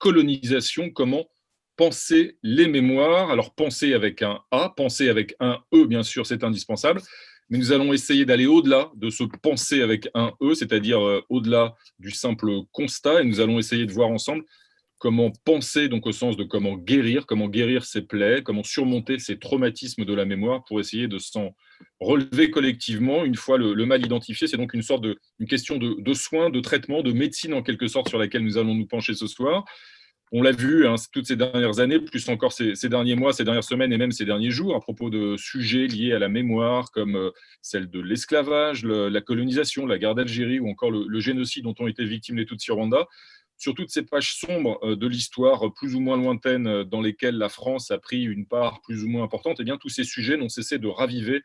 colonisation, comment penser les mémoires. Alors, penser avec un A, penser avec un E, bien sûr, c'est indispensable, mais nous allons essayer d'aller au-delà de ce penser avec un E, c'est-à-dire au-delà du simple constat, et nous allons essayer de voir ensemble comment penser, donc au sens de comment guérir ses plaies, comment surmonter ces traumatismes de la mémoire pour essayer de s'en relever collectivement une fois le mal identifié. C'est donc une question de soins, de traitement, de médecine en quelque sorte sur laquelle nous allons nous pencher ce soir. On l'a vu toutes ces dernières années, plus encore ces derniers mois, ces dernières semaines et même ces derniers jours, à propos de sujets liés à la mémoire, comme celle de l'esclavage, la colonisation, la guerre d'Algérie ou encore le génocide dont ont été victimes les Tutsis au Rwanda. Sur toutes ces pages sombres de l'histoire plus ou moins lointaine dans lesquelles la France a pris une part plus ou moins importante, eh bien, tous ces sujets n'ont cessé de raviver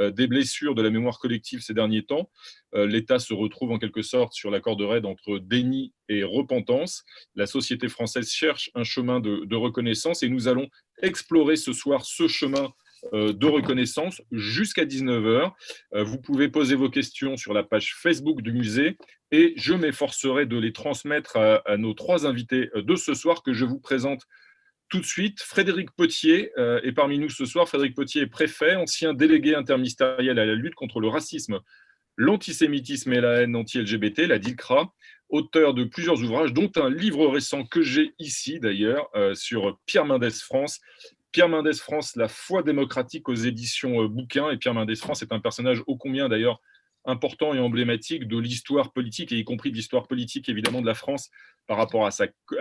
des blessures de la mémoire collective ces derniers temps. L'État se retrouve en quelque sorte sur la corde raide entre déni et repentance. La société française cherche un chemin de reconnaissance et nous allons explorer ce soir ce chemin de reconnaissance jusqu'à 19h. Vous pouvez poser vos questions sur la page Facebook du musée et je m'efforcerai de les transmettre à nos trois invités de ce soir que je vous présente tout de suite. Frédéric Potier est parmi nous ce soir. Frédéric Potier est préfet, ancien délégué interministériel à la lutte contre le racisme, l'antisémitisme et la haine anti-LGBT, la DILCRA, auteur de plusieurs ouvrages, dont un livre récent que j'ai ici d'ailleurs, sur Pierre Mendès France. Pierre Mendès France, la foi démocratique aux éditions Bouquin. Et Pierre Mendès France est un personnage ô combien d'ailleurs important et emblématique de l'histoire politique, et y compris de l'histoire politique évidemment de la France par rapport à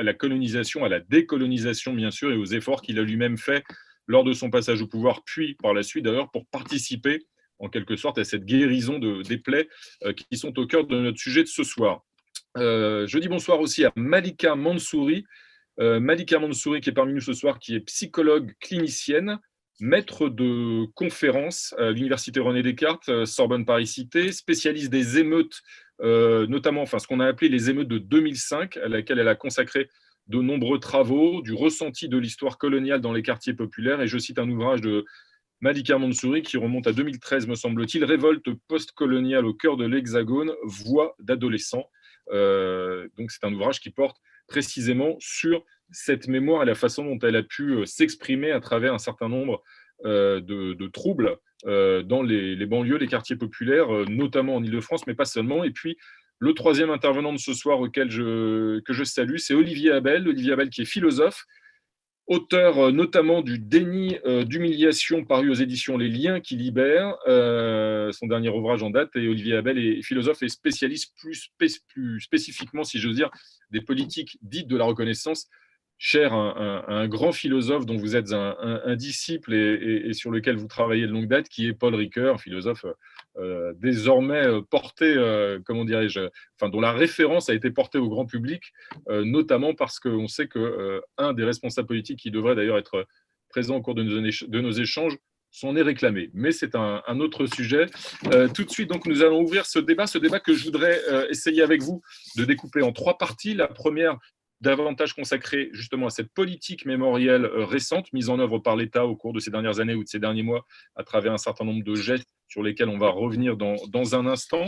la colonisation, à la décolonisation bien sûr, et aux efforts qu'il a lui-même fait lors de son passage au pouvoir, puis par la suite d'ailleurs pour participer en quelque sorte à cette guérison des plaies qui sont au cœur de notre sujet de ce soir. Je dis bonsoir aussi à Malika Mansouri. Malika Mansouri qui est parmi nous ce soir, qui est psychologue clinicienne, maître de conférences à l'Université René Descartes, Sorbonne Paris-Cité, spécialiste des émeutes, notamment ce qu'on a appelé les émeutes de 2005, à laquelle elle a consacré de nombreux travaux, du ressenti de l'histoire coloniale dans les quartiers populaires. Et je cite un ouvrage de Malika Mansouri qui remonte à 2013, me semble-t-il, Révolte post-coloniale au cœur de l'Hexagone, voix d'adolescents. Donc c'est un ouvrage qui porte précisément sur cette mémoire et la façon dont elle a pu s'exprimer à travers un certain nombre de troubles dans les banlieues, les quartiers populaires, notamment en Île-de-France, mais pas seulement. Et puis, le troisième intervenant de ce soir que je salue, c'est Olivier Abel. Olivier Abel qui est philosophe, auteur notamment du Déni d'humiliation paru aux éditions Les Liens qui libèrent, son dernier ouvrage en date. Et Olivier Abel est philosophe et spécialiste plus spécifiquement, si j'ose dire, des politiques dites de la reconnaissance, cher à un grand philosophe dont vous êtes un disciple et sur lequel vous travaillez de longue date, qui est Paul Ricoeur, un philosophe désormais porté, comment dirais-je, dont la référence a été portée au grand public, notamment parce qu'on sait qu'un des responsables politiques qui devrait d'ailleurs être présent au cours de nos échanges s'en est réclamé. Mais c'est un autre sujet. Tout de suite, donc, nous allons ouvrir ce débat que je voudrais essayer avec vous de découper en trois parties. La première, davantage consacrée justement à cette politique mémorielle récente mise en œuvre par l'État au cours de ces dernières années ou de ces derniers mois à travers un certain nombre de gestes sur lesquels on va revenir dans un instant.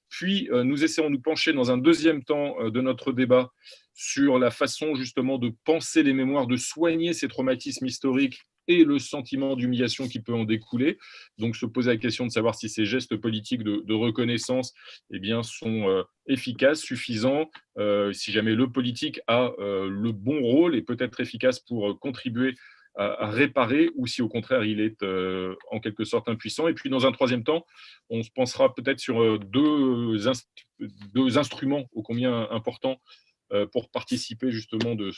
Puis, nous essaierons de nous pencher dans un deuxième temps de notre débat sur la façon justement de penser les mémoires, de soigner ces traumatismes historiques et le sentiment d'humiliation qui peut en découler. Donc, se poser la question de savoir si ces gestes politiques de reconnaissance sont efficaces, suffisants, si jamais le politique a le bon rôle et peut être efficace pour contribuer à réparer, ou si au contraire il est en quelque sorte impuissant. Et puis dans un troisième temps, on se pensera peut-être sur deux instruments ô combien importants pour participer justement de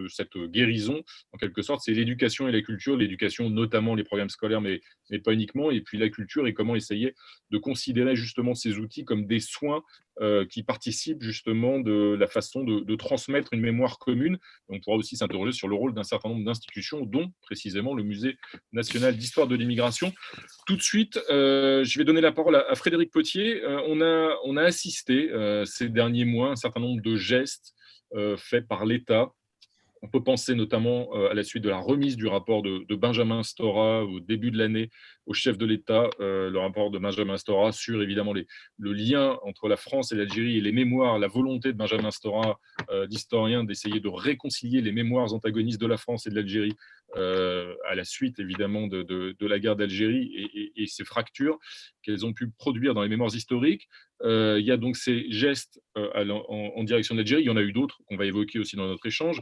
cette guérison, en quelque sorte. C'est l'éducation et la culture, l'éducation notamment les programmes scolaires, mais pas uniquement, et puis la culture et comment essayer de considérer justement ces outils comme des soins qui participent justement de la façon de transmettre une mémoire commune. On pourra aussi s'interroger sur le rôle d'un certain nombre d'institutions, dont précisément le Musée national d'histoire de l'immigration. Tout de suite, je vais donner la parole à Frédéric Potier. On a assisté ces derniers mois à un certain nombre de gestes faits par l'État On peut penser notamment à la suite de la remise du rapport de Benjamin Stora au début de l'année au chef de l'État, le rapport de Benjamin Stora sur évidemment le lien entre la France et l'Algérie et les mémoires, la volonté de Benjamin Stora, d'historien, d'essayer de réconcilier les mémoires antagonistes de la France et de l'Algérie à la suite évidemment de la guerre d'Algérie et ces fractures qu'elles ont pu produire dans les mémoires historiques. Il y a donc ces gestes en direction de l'Algérie. Il y en a eu d'autres qu'on va évoquer aussi dans notre échange.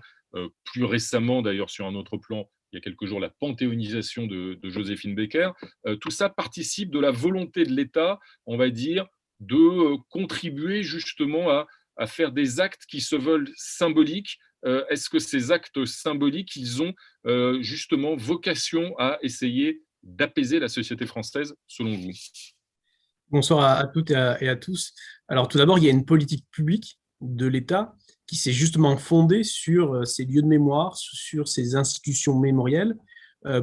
Plus récemment, d'ailleurs, sur un autre plan, il y a quelques jours, la panthéonisation de Joséphine Baker. Tout ça participe de la volonté de l'État, on va dire, de contribuer justement à faire des actes qui se veulent symboliques. Est-ce que ces actes symboliques, ils ont justement vocation à essayer d'apaiser la société française, selon vous? Bonsoir à toutes et à tous. Alors tout d'abord, il y a une politique publique de l'État qui s'est justement fondée sur ces lieux de mémoire, sur ces institutions mémorielles,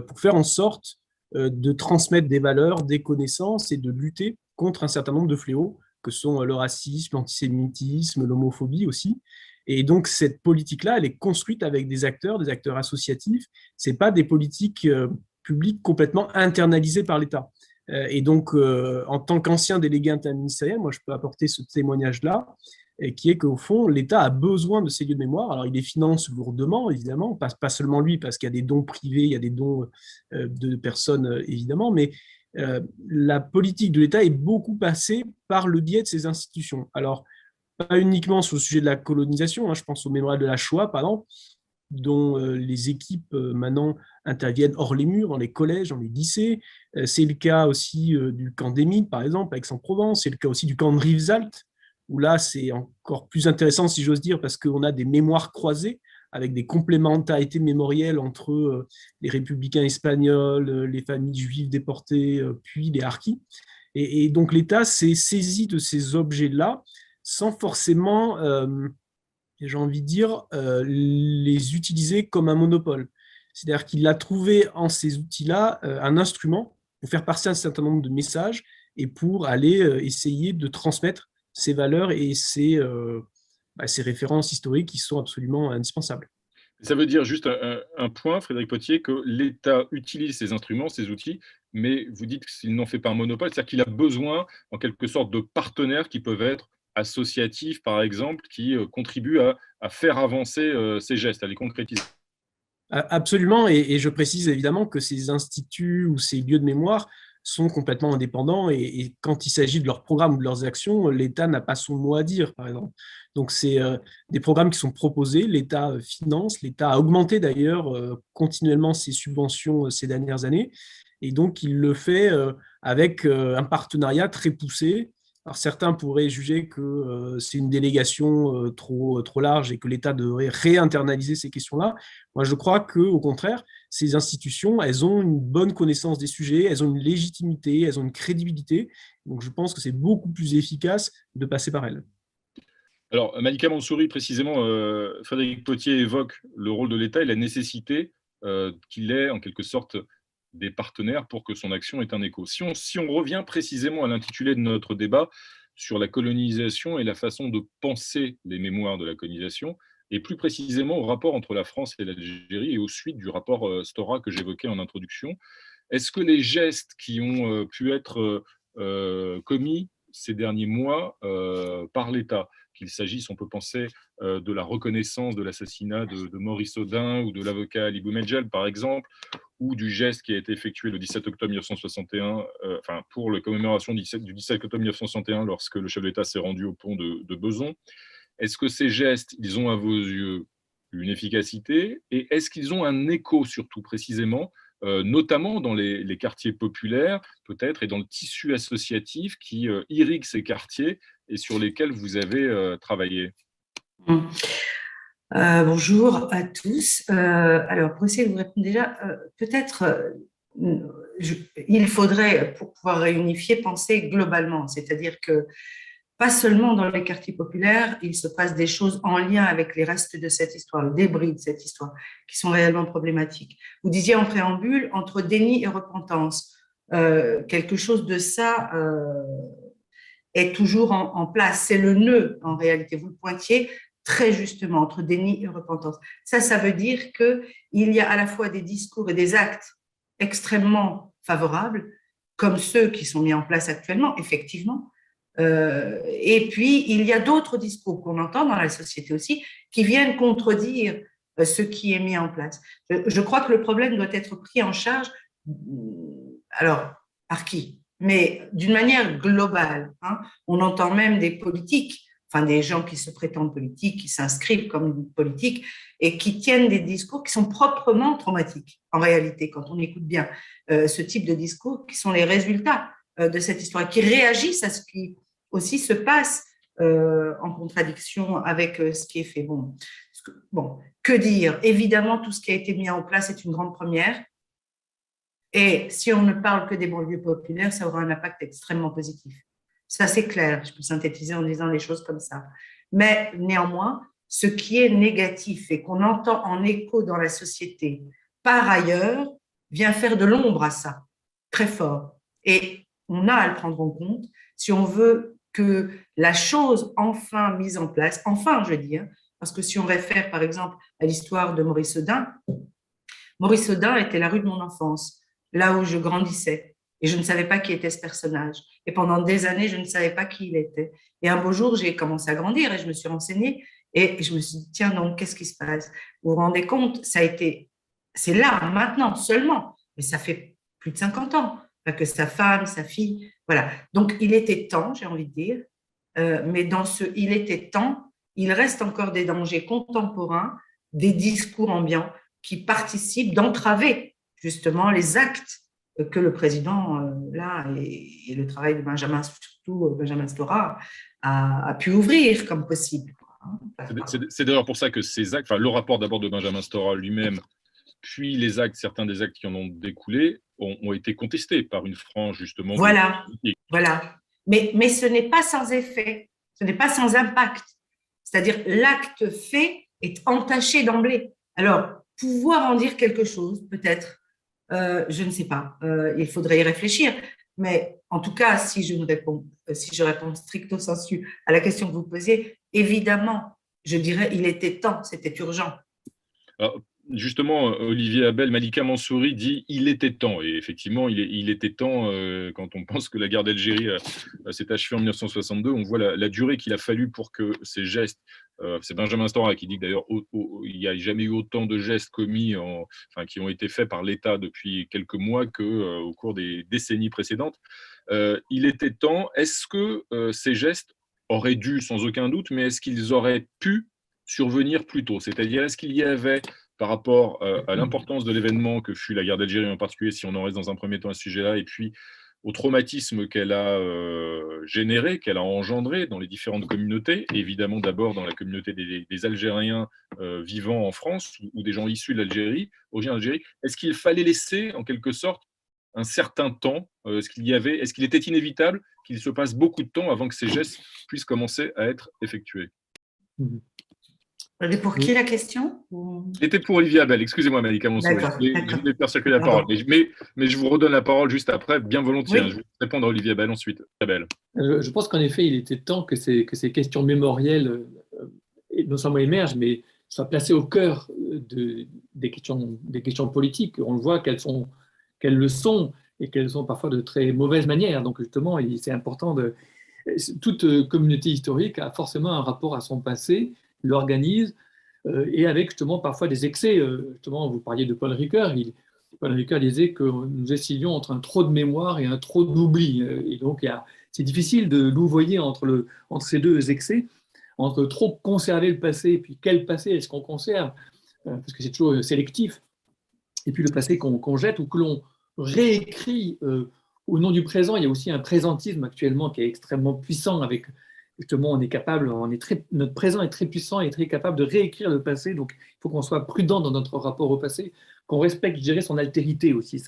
pour faire en sorte de transmettre des valeurs, des connaissances et de lutter contre un certain nombre de fléaux que sont le racisme, l'antisémitisme, l'homophobie aussi. Et donc cette politique-là, elle est construite avec des acteurs associatifs. C'est pas des politiques publiques complètement internalisées par l'État. Et donc, en tant qu'ancien délégué interministériel, moi, je peux apporter ce témoignage-là, qui est qu'au fond, l'État a besoin de ces lieux de mémoire. Alors, il les finance lourdement, évidemment, pas seulement lui, parce qu'il y a des dons privés, il y a des dons de personnes, évidemment, mais la politique de l'État est beaucoup passée par le biais de ces institutions. Alors, pas uniquement sur le sujet de la colonisation, hein, je pense au mémorial de la Shoah, par exemple, dont les équipes maintenant interviennent hors les murs, dans les collèges, dans les lycées. C'est le cas aussi du camp d'Émile, par exemple, à Aix-en-Provence. C'est le cas aussi du camp de Rivesaltes, où là, c'est encore plus intéressant, si j'ose dire, parce qu'on a des mémoires croisées avec des complémentarités mémorielles entre les républicains espagnols, les familles juives déportées, puis les harkis. Et donc l'État s'est saisi de ces objets-là sans forcément j'ai envie de dire, les utiliser comme un monopole. C'est-à-dire qu'il a trouvé en ces outils-là un instrument pour faire passer un certain nombre de messages et pour aller essayer de transmettre ces valeurs et ces références historiques qui sont absolument indispensables. Ça veut dire juste un point, Frédéric Potier, que l'État utilise ces instruments, ces outils, mais vous dites qu'il n'en fait pas un monopole, c'est-à-dire qu'il a besoin, en quelque sorte, de partenaires qui peuvent être associatifs, par exemple, qui contribuent à faire avancer ces gestes, à les concrétiser. Absolument, et je précise évidemment que ces instituts ou ces lieux de mémoire sont complètement indépendants et quand il s'agit de leurs programmes ou de leurs actions, l'État n'a pas son mot à dire, par exemple. Donc, c'est des programmes qui sont proposés, l'État finance, l'État a augmenté d'ailleurs continuellement ses subventions ces dernières années, et donc il le fait avec un partenariat très poussé. Alors, certains pourraient juger que c'est une délégation trop large et que l'État devrait réinternaliser ces questions-là. Moi, je crois qu'au contraire, ces institutions, elles ont une bonne connaissance des sujets, elles ont une légitimité, elles ont une crédibilité. Donc, je pense que c'est beaucoup plus efficace de passer par elles. Alors, Malika Mansouri, précisément, Frédéric Potier évoque le rôle de l'État et la nécessité qu'il ait, en quelque sorte, des partenaires pour que son action ait un écho. Si on revient précisément à l'intitulé de notre débat sur la colonisation et la façon de penser les mémoires de la colonisation, et plus précisément au rapport entre la France et l'Algérie et aux suites du rapport Stora que j'évoquais en introduction, est-ce que les gestes qui ont pu être commis ces derniers mois par l'État, qu'il s'agisse, on peut penser, de la reconnaissance de l'assassinat de Maurice Audin ou de l'avocat Ali Boumedjel, par exemple, ou du geste qui a été effectué le 17 octobre 1961, pour la commémoration du 17 octobre 1961, lorsque le chef de l'État s'est rendu au pont de Bezons. Est-ce que ces gestes, ils ont à vos yeux une efficacité et est-ce qu'ils ont un écho surtout précisément, notamment dans les quartiers populaires peut-être et dans le tissu associatif qui irrigue ces quartiers et sur lesquels vous avez travaillé? Bonjour à tous. Alors, pour essayer de vous répondre déjà, peut-être il faudrait, pour pouvoir réunifier, penser globalement, c'est-à-dire que pas seulement dans les quartiers populaires, il se passe des choses en lien avec les restes de cette histoire, le débris de cette histoire, qui sont réellement problématiques. Vous disiez en préambule, entre déni et repentance, quelque chose de ça est toujours en place. C'est le nœud, en réalité. Vous le pointiez très justement entre déni et repentance. Ça veut dire qu'il y a à la fois des discours et des actes extrêmement favorables, comme ceux qui sont mis en place actuellement, effectivement. Et puis, il y a d'autres discours qu'on entend dans la société aussi, qui viennent contredire ce qui est mis en place. Je crois que le problème doit être pris en charge, alors, par qui? Mais d'une manière globale. Hein. On entend même des politiques, enfin des gens qui se prétendent politiques, qui s'inscrivent comme politiques et qui tiennent des discours qui sont proprement traumatiques, en réalité, quand on écoute bien ce type de discours, qui sont les résultats de cette histoire, qui réagissent à ce qui aussi se passe en contradiction avec ce qui est fait. Bon, que dire? Évidemment, tout ce qui a été mis en place est une grande première. Et si on ne parle que des banlieues populaires, ça aura un impact extrêmement positif. Ça, c'est clair. Je peux synthétiser en disant les choses comme ça. Mais néanmoins, ce qui est négatif et qu'on entend en écho dans la société, par ailleurs, vient faire de l'ombre à ça, très fort. Et on a à le prendre en compte si on veut que la chose enfin mise en place, enfin, je dis, hein, parce que si on réfère par exemple à l'histoire de Maurice Audin était la rue de mon enfance, là où je grandissais. Et je ne savais pas qui était ce personnage. Et pendant des années, je ne savais pas qui il était. Et un beau jour, j'ai commencé à grandir et je me suis renseignée. Et je me suis dit, tiens, donc, qu'est-ce qui se passe? Vous vous rendez compte, c'est là, maintenant, seulement. Mais ça fait plus de 50 ans que sa femme, sa fille, voilà. Donc, il était temps, j'ai envie de dire. Mais dans il était temps, il reste encore des dangers contemporains, des discours ambiants qui participent d'entraver justement les actes que le président, là, et le travail de Benjamin, surtout Benjamin Stora, a pu ouvrir comme possible. C'est d'ailleurs pour ça que ces actes, enfin, le rapport d'abord de Benjamin Stora lui-même, puis les actes, certains des actes qui en ont découlé, ont été contestés par une frange, justement. Voilà. Mais ce n'est pas sans effet, ce n'est pas sans impact. C'est-à-dire, l'acte fait est entaché d'emblée. Alors, pouvoir en dire quelque chose, peut-être, je ne sais pas, il faudrait y réfléchir. Mais en tout cas, si je réponds stricto sensu à la question que vous posiez, évidemment, je dirais il était temps, c'était urgent. Alors, justement, Olivier Abel, Malika Mansouri dit « il était temps ». Et effectivement, il était temps, quand on pense que la guerre d'Algérie s'est achevée en 1962, on voit la durée qu'il a fallu pour que ces gestes, c'est Benjamin Stora qui dit que d'ailleurs, il n'y a jamais eu autant de gestes commis, qui ont été faits par l'État depuis quelques mois qu'au cours des décennies précédentes. Il était temps. Est-ce que ces gestes auraient dû, sans aucun doute, mais est-ce qu'ils auraient pu survenir plus tôt? C'est-à-dire, est-ce qu'il y avait, par rapport à l'importance de l'événement que fut la guerre d'Algérie en particulier, si on en reste dans un premier temps à ce sujet-là, et puis au traumatisme qu'elle a généré, qu'elle a engendré dans les différentes communautés, évidemment d'abord dans la communauté des Algériens vivant en France ou des gens issus de l'Algérie, originaires d'Algérie, est-ce qu'il fallait laisser en quelque sorte un certain temps? Est-ce qu'il était inévitable qu'il se passe beaucoup de temps avant que ces gestes puissent commencer à être effectués? Et pour qui la question? C'était pour Olivier Abel, excusez-moi Malika Mansouri. Je voulais faire circuler la parole, mais je vous redonne la parole juste après, bien volontiers. Oui. Je vais répondre à Olivier Abel ensuite. Abel. Je pense qu'en effet, il était temps que ces questions mémorielles non seulement émergent, mais soient placées au cœur des questions politiques. On le voit qu'elles le sont et qu'elles sont parfois de très mauvaise manière. Donc justement, c'est important toute communauté historique a forcément un rapport à son passé, l'organise, et avec justement parfois des excès. Justement, vous parliez de Paul Ricoeur. Paul Ricoeur disait que nous oscillions entre un trop de mémoire et un trop d'oubli. Et donc, c'est difficile de louvoyer entre ces deux excès, entre trop conserver le passé, et puis quel passé est-ce qu'on conserve, parce que c'est toujours sélectif, et puis le passé qu'on jette ou que l'on réécrit au nom du présent. Il y a aussi un présentisme actuellement qui est extrêmement puissant avec... Justement, notre présent est très puissant et très capable de réécrire le passé. Donc, il faut qu'on soit prudent dans notre rapport au passé, qu'on respecte, je dirais, son altérité aussi,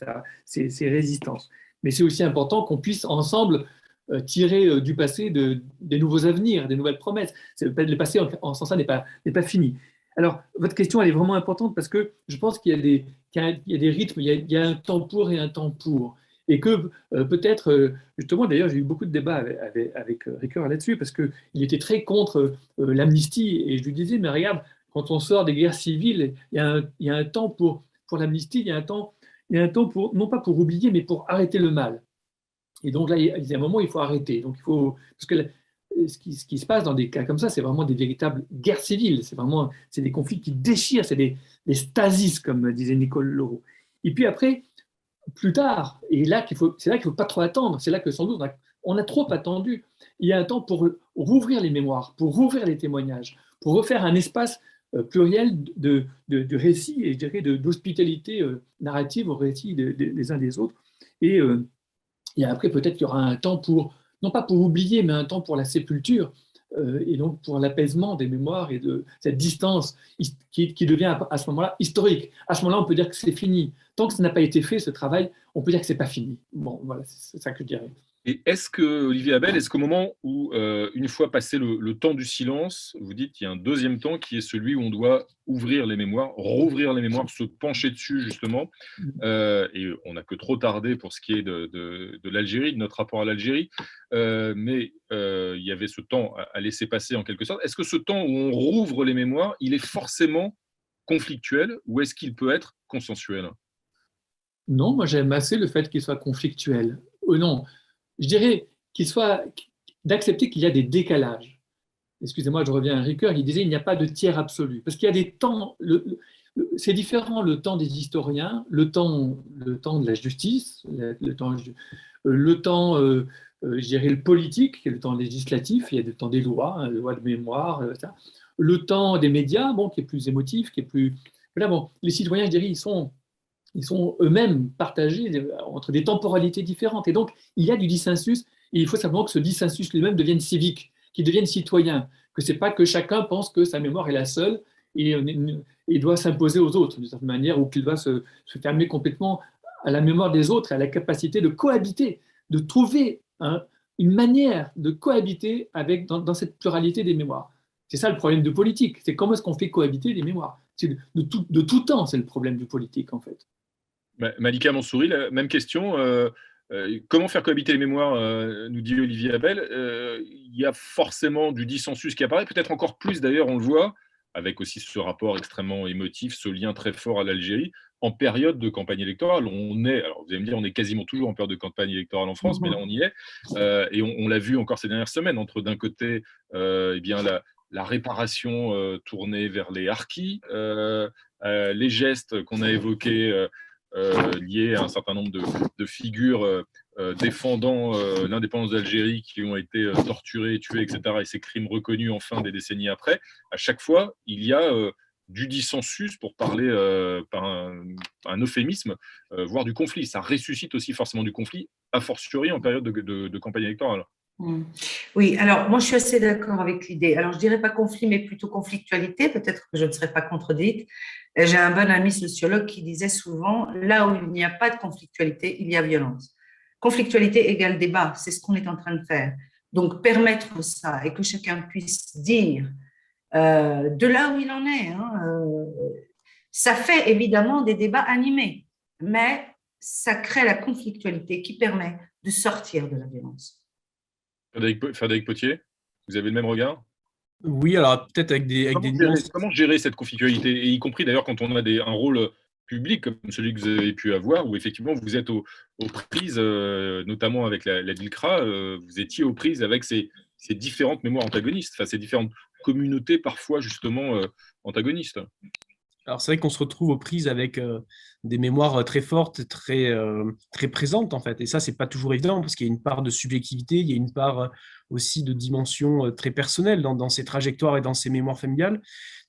ses résistances. Mais c'est aussi important qu'on puisse ensemble tirer du passé des nouveaux avenirs, des nouvelles promesses. Le passé, en ce sens-là, n'est pas fini. Alors, votre question, elle est vraiment importante parce que je pense qu'il y a des rythmes, il y a un temps pour et un temps pour. et que peut-être, justement, d'ailleurs, j'ai eu beaucoup de débats avec Ricoeur là-dessus, parce qu'il était très contre l'amnistie, et je lui disais, mais regarde, quand on sort des guerres civiles, il y a un temps pour l'amnistie, il y a un temps pour, non pas pour oublier, mais pour arrêter le mal. Et donc là, il y a un moment où il faut arrêter. Donc il faut, parce que ce qui se passe dans des cas comme ça, c'est vraiment des véritables guerres civiles. C'est des conflits qui déchirent, c'est des stasis, comme disait Nicole Leroux. Et puis après, plus tard, et c'est là qu'il ne faut pas trop attendre, c'est là que sans doute on a trop attendu. Il y a un temps pour rouvrir les mémoires, pour rouvrir les témoignages, pour refaire un espace pluriel de récits, et je dirais d'hospitalité narrative au récit des uns des autres. Et après, peut-être qu'il y aura un temps pour, non pas pour oublier, mais un temps pour la sépulture, et donc pour l'apaisement des mémoires et de cette distance qui devient à ce moment-là historique. À ce moment-là, on peut dire que c'est fini. Tant que ça n'a pas été fait, ce travail, on peut dire que ce n'est pas fini. Bon, voilà, c'est ça que je dirais. Et est-ce que, Olivier Abel, est-ce qu'au moment où, une fois passé le temps du silence, vous dites qu'il y a un deuxième temps qui est celui où on doit ouvrir les mémoires, rouvrir les mémoires, se pencher dessus justement, et on n'a que trop tardé pour ce qui est de l'Algérie, de notre rapport à l'Algérie, mais il y avait ce temps à laisser passer en quelque sorte. Est-ce que ce temps où on rouvre les mémoires, il est forcément conflictuel ou est-ce qu'il peut être consensuel? Non, moi j'aime assez le fait qu'il soit conflictuel. Non, je dirais d'accepter qu'il y a des décalages. Excusez-moi, je reviens à Ricoeur, il disait il n'y a pas de tiers absolu. Parce qu'il y a des temps, c'est différent le temps des historiens, le temps de la justice, le temps, je dirais le politique, le temps législatif, il y a le temps des lois, hein, les lois de mémoire, ça. Le temps des médias, bon, qui est plus émotif, qui est plus... Là, bon, les citoyens, je dirais, ils sont eux-mêmes partagés entre des temporalités différentes. Et donc, il y a du dissensus, et il faut simplement que ce dissensus lui-même devienne civique, qu'il devienne citoyen, que ce n'est pas que chacun pense que sa mémoire est la seule et doit s'imposer aux autres, d'une certaine manière, ou qu'il doit se fermer complètement à la mémoire des autres, à la capacité de cohabiter, de trouver une manière de cohabiter dans cette pluralité des mémoires. C'est ça le problème de politique, c'est comment est-ce qu'on fait cohabiter les mémoires. De tout temps, c'est le problème du politique, en fait. Malika Mansouri, la même question. Comment faire cohabiter les mémoires, nous dit Olivier Abel. Il y a forcément du dissensus qui apparaît, peut-être encore plus d'ailleurs, on le voit, avec aussi ce rapport extrêmement émotif, ce lien très fort à l'Algérie, en période de campagne électorale. Alors vous allez me dire, on est quasiment toujours en période de campagne électorale en France, mais là on y est. Et on l'a vu encore ces dernières semaines, entre d'un côté eh bien, la réparation tournée vers les harkis, les gestes qu'on a évoqués liés à un certain nombre de figures défendant l'indépendance d'Algérie qui ont été torturées, tuées, etc. Et ces crimes reconnus enfin des décennies après. À chaque fois, il y a du dissensus, pour parler par un euphémisme, voire du conflit. Ça ressuscite aussi forcément du conflit, a fortiori en période de campagne électorale. Oui, alors moi je suis assez d'accord avec l'idée. Alors je dirais pas conflit, mais plutôt conflictualité. Peut-être que je ne serais pas contredite. J'ai un bon ami sociologue qui disait souvent, là où il n'y a pas de conflictualité, il y a violence. Conflictualité égale débat, c'est ce qu'on est en train de faire. Donc permettre ça et que chacun puisse dire de là où il en est, ça fait évidemment des débats animés, mais ça crée la conflictualité qui permet de sortir de la violence. Frédéric Potier, vous avez le même regard? Oui, alors peut-être avec des nuances. Comment gérer cette conflictualité, et y compris d'ailleurs quand on a un rôle public comme celui que vous avez pu avoir, où effectivement vous êtes aux prises, notamment avec la DILCRA, vous étiez aux prises avec ces différentes mémoires antagonistes, enfin ces différentes communautés parfois justement antagonistes. Alors c'est vrai qu'on se retrouve aux prises avec des mémoires très fortes, très présentes en fait. Et ça, c'est pas toujours évident parce qu'il y a une part de subjectivité, il y a une part aussi de dimension très personnelle dans ces trajectoires et dans ces mémoires familiales.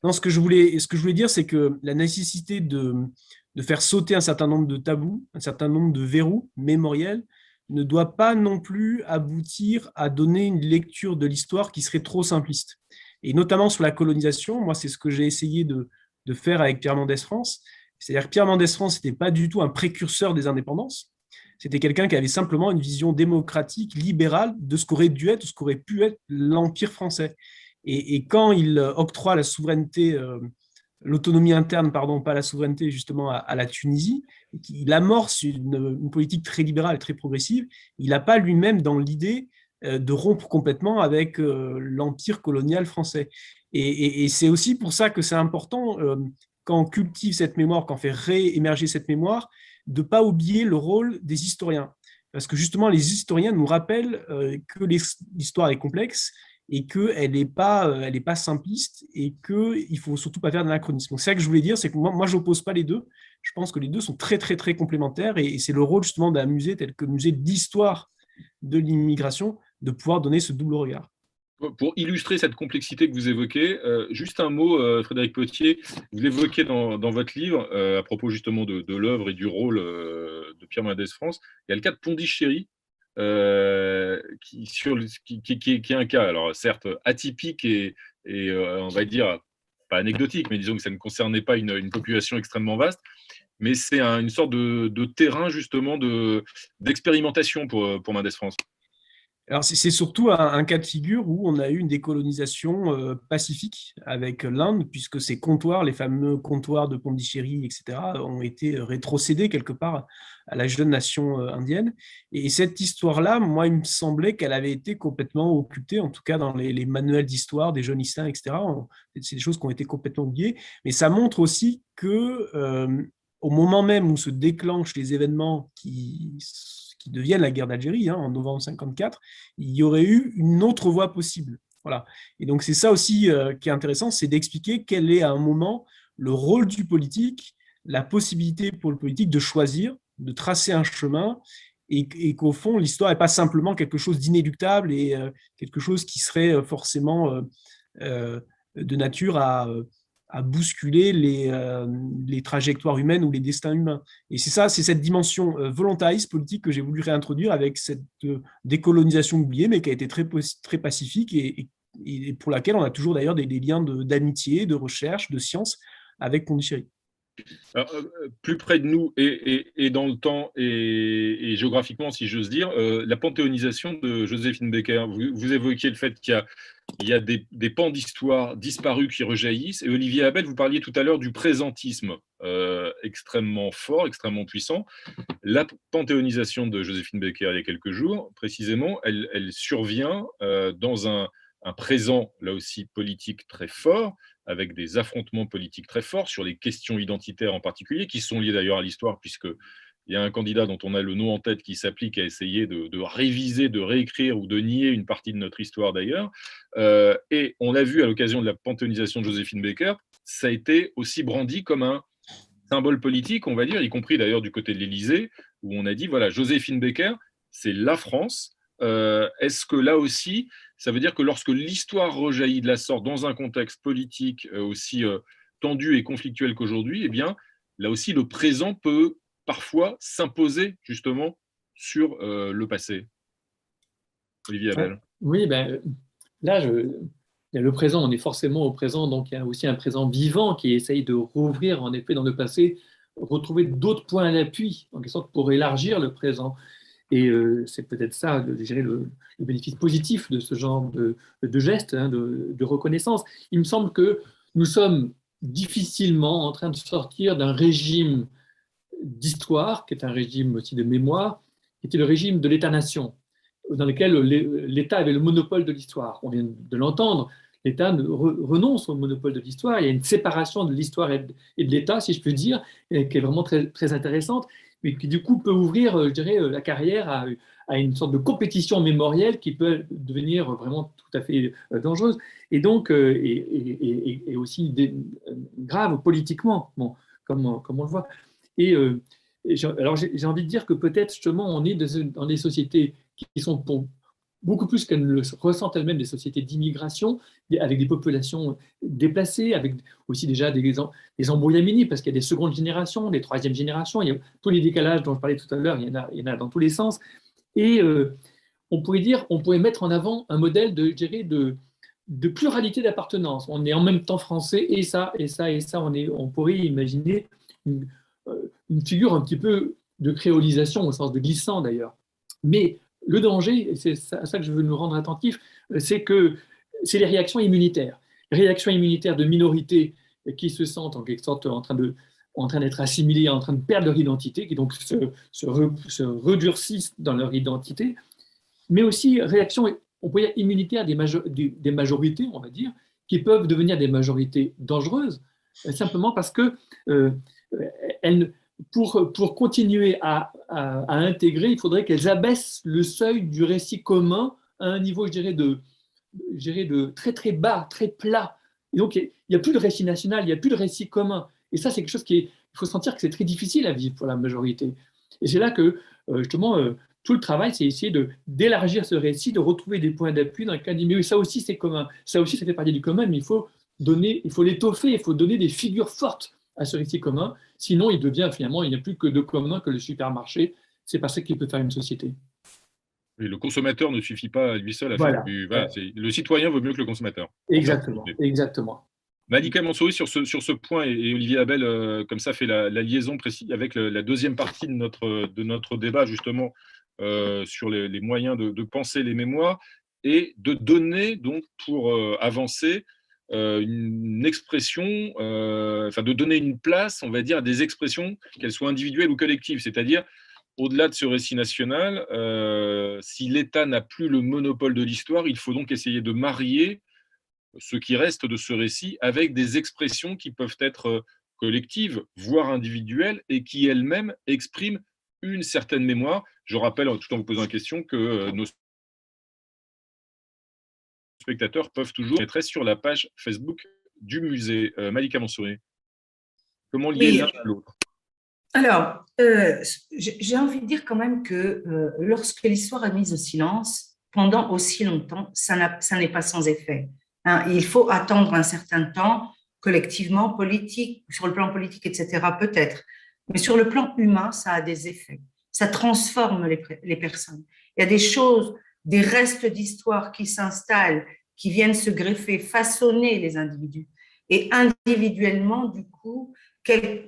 Non, ce que je voulais dire, c'est que la nécessité de faire sauter un certain nombre de tabous, un certain nombre de verrous mémoriels, ne doit pas non plus aboutir à donner une lecture de l'histoire qui serait trop simpliste. Et notamment sur la colonisation, moi, c'est ce que j'ai essayé de faire avec Pierre Mendès France. C'est-à-dire que Pierre Mendès France n'était pas du tout un précurseur des indépendances. C'était quelqu'un qui avait simplement une vision démocratique, libérale de ce qu'aurait dû être, de ce qu'aurait pu être l'Empire français. Et quand il octroie la souveraineté l'autonomie interne, pardon, pas la souveraineté, justement, à la Tunisie. Il amorce une politique très libérale, très progressive. Il n'a pas lui-même dans l'idée de rompre complètement avec l'empire colonial français. Et c'est aussi pour ça que c'est important, quand on cultive cette mémoire, quand on fait réémerger cette mémoire, de ne pas oublier le rôle des historiens. Parce que justement, les historiens nous rappellent que l'histoire est complexe et qu'elle n'est pas simpliste et qu'il ne faut surtout pas faire d'anachronisme. C'est ça que je voulais dire, c'est que moi je n'oppose pas les deux. Je pense que les deux sont très, très, très complémentaires et c'est le rôle justement d'un musée tel que le musée d'histoire de l'immigration de pouvoir donner ce double regard. Pour illustrer cette complexité que vous évoquez, juste un mot, Frédéric Pottier, vous l'évoquez dans votre livre, à propos justement de l'œuvre et du rôle de Pierre Mendès France. Il y a le cas de Pondichéry, qui est un cas, alors certes atypique et on va dire pas anecdotique, mais disons que ça ne concernait pas une population extrêmement vaste, mais c'est une sorte de terrain justement d'expérimentation pour Mendès France. Alors, c'est surtout un cas de figure où on a eu une décolonisation pacifique avec l'Inde, puisque ces comptoirs, les fameux comptoirs de Pondichéry, etc., ont été rétrocédés quelque part à la jeune nation indienne. Et cette histoire-là, moi, il me semblait qu'elle avait été complètement occultée, en tout cas dans les manuels d'histoire des jeunes lycéens, etc. C'est des choses qui ont été complètement oubliées. Mais ça montre aussi que, au moment même où se déclenchent les événements qui deviennent la guerre d'Algérie, en novembre 1954, il y aurait eu une autre voie possible. Voilà. Et donc, c'est ça aussi qui est intéressant, c'est d'expliquer quel est à un moment le rôle du politique, la possibilité pour le politique de choisir, de tracer un chemin, et qu'au fond, l'histoire n'est pas simplement quelque chose d'inéluctable et quelque chose qui serait forcément de nature à bousculer les trajectoires humaines ou les destins humains. Et c'est ça, c'est cette dimension volontariste politique que j'ai voulu réintroduire avec cette décolonisation oubliée, mais qui a été très, très pacifique et pour laquelle on a toujours d'ailleurs des liens d'amitié, de recherche, de science avec Pondichéry. Alors, plus près de nous et dans le temps et géographiquement, si j'ose dire, la panthéonisation de Joséphine Baker. Vous évoquiez le fait qu'il y a des pans d'histoire disparus qui rejaillissent. Et Olivier Abel, vous parliez tout à l'heure du présentisme extrêmement fort, extrêmement puissant. La panthéonisation de Joséphine Baker il y a quelques jours, précisément, elle survient dans un présent, là aussi, politique très fort, avec des affrontements politiques très forts sur les questions identitaires en particulier, qui sont liées d'ailleurs à l'histoire, puisqu'il y a un candidat dont on a le nom en tête qui s'applique à essayer de réviser, de réécrire ou de nier une partie de notre histoire d'ailleurs. Et on l'a vu à l'occasion de la panthéonisation de Joséphine Baker, ça a été aussi brandi comme un symbole politique, on va dire, y compris d'ailleurs du côté de l'Élysée, où on a dit, voilà, Joséphine Baker, c'est la France. Est-ce que là aussi, ça veut dire que lorsque l'histoire rejaillit de la sorte dans un contexte politique aussi tendu et conflictuel qu'aujourd'hui, eh bien, là aussi, le présent peut parfois s'imposer justement sur le passé. Olivier Abel. Oui, là, il y a le présent, on est forcément au présent, donc il y a aussi un présent vivant qui essaye de rouvrir, en effet, dans le passé, retrouver d'autres points d'appui, en quelque sorte, pour élargir le présent. Et c'est peut-être ça, je dirais, le bénéfice positif de ce genre de geste, de reconnaissance. Il me semble que nous sommes difficilement en train de sortir d'un régime d'histoire, qui est un régime aussi de mémoire, qui était le régime de l'État-nation, dans lequel l'État avait le monopole de l'histoire. On vient de l'entendre, l'État renonce au monopole de l'histoire, il y a une séparation de l'histoire et de l'État, si je peux dire, qui est vraiment très, très intéressante, mais qui du coup peut ouvrir, je dirais, la carrière à une sorte de compétition mémorielle qui peut devenir vraiment tout à fait dangereuse, et donc et aussi grave politiquement, bon, comme on le voit. Alors j'ai envie de dire que peut-être justement on est dans des sociétés qui sont beaucoup plus qu'elles ne le ressentent elles-mêmes, des sociétés d'immigration, avec des populations déplacées, avec aussi déjà des embrouillamini, parce qu'il y a des secondes générations, des troisièmes générations, il y a tous les décalages dont je parlais tout à l'heure, il y en a dans tous les sens. Et on pourrait mettre en avant un modèle de pluralité d'appartenance. On est en même temps français, et ça, et ça, et ça. On pourrait imaginer une figure un petit peu de créolisation, au sens de glissant d'ailleurs. Mais le danger, et c'est à ça que je veux nous rendre attentifs, c'est les réactions immunitaires. Les réactions immunitaires de minorités qui se sentent en quelque sorte en train d'être assimilés, en train de perdre leur identité, qui donc se redurcissent dans leur identité, mais aussi réaction, on pourrait dire, immunitaire des majorités, on va dire, qui peuvent devenir des majorités dangereuses, simplement parce que pour continuer à intégrer, il faudrait qu'elles abaissent le seuil du récit commun à un niveau, je dirais, de très très bas, très plat. Et donc, il n'y a plus de récit national, il n'y a plus de récit commun. Et ça, c'est quelque chose il faut sentir que c'est très difficile à vivre pour la majorité. Et c'est là que, justement, tout le travail, c'est essayer d'élargir ce récit, de retrouver des points d'appui dans le cas mais ça aussi, c'est commun. Ça aussi, ça fait partie du commun, mais il faut l'étoffer, il faut donner des figures fortes à ce récit commun. Sinon, il n'y a plus que de commun que le supermarché. C'est pas ça qui peut faire une société. Et le consommateur ne suffit pas à lui seul à Voilà. faire le citoyen vaut mieux que le consommateur. Exactement. Malika Mansouri, sur ce point, et Olivier Abel, comme ça, fait la liaison précise avec la deuxième partie de notre débat, justement, sur les moyens de penser les mémoires et de donner, donc, pour avancer, une expression, de donner une place, on va dire, à des expressions, qu'elles soient individuelles ou collectives, c'est-à-dire, au-delà de ce récit national, si l'État n'a plus le monopole de l'histoire, il faut donc essayer de marier ce qui reste de ce récit avec des expressions qui peuvent être collectives, voire individuelles, et qui elles-mêmes expriment une certaine mémoire. Je rappelle, tout en vous posant la question, que nos spectateurs peuvent toujours être sur la page Facebook du musée. Malika Mansouri, comment lier l'un à l'autre? Alors, j'ai envie de dire quand même que lorsque l'histoire est mise au silence, pendant aussi longtemps, ça n'est pas sans effet. Hein, il faut attendre un certain temps, collectivement, politique, sur le plan politique, etc., peut-être. Mais sur le plan humain, ça a des effets. Ça transforme les personnes. Il y a des choses, des restes d'histoire qui s'installent, qui viennent se greffer, façonner les individus. Et individuellement, du coup,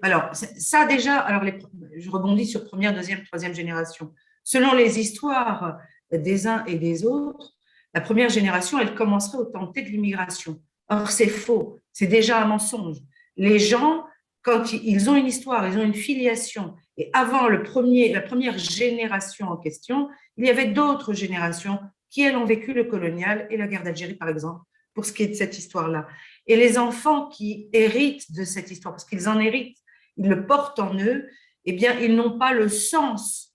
alors ça déjà, alors je rebondis sur première, deuxième, troisième génération. Selon les histoires des uns et des autres, la première génération, elle commencerait au temps de l'immigration. Or, c'est faux, c'est déjà un mensonge. Les gens, quand ils ont une histoire, ils ont une filiation, et avant la première génération en question, il y avait d'autres générations qui, elles, ont vécu le colonial et la guerre d'Algérie, par exemple, pour ce qui est de cette histoire-là. Et les enfants qui héritent de cette histoire, parce qu'ils en héritent, ils le portent en eux, eh bien, ils n'ont pas le sens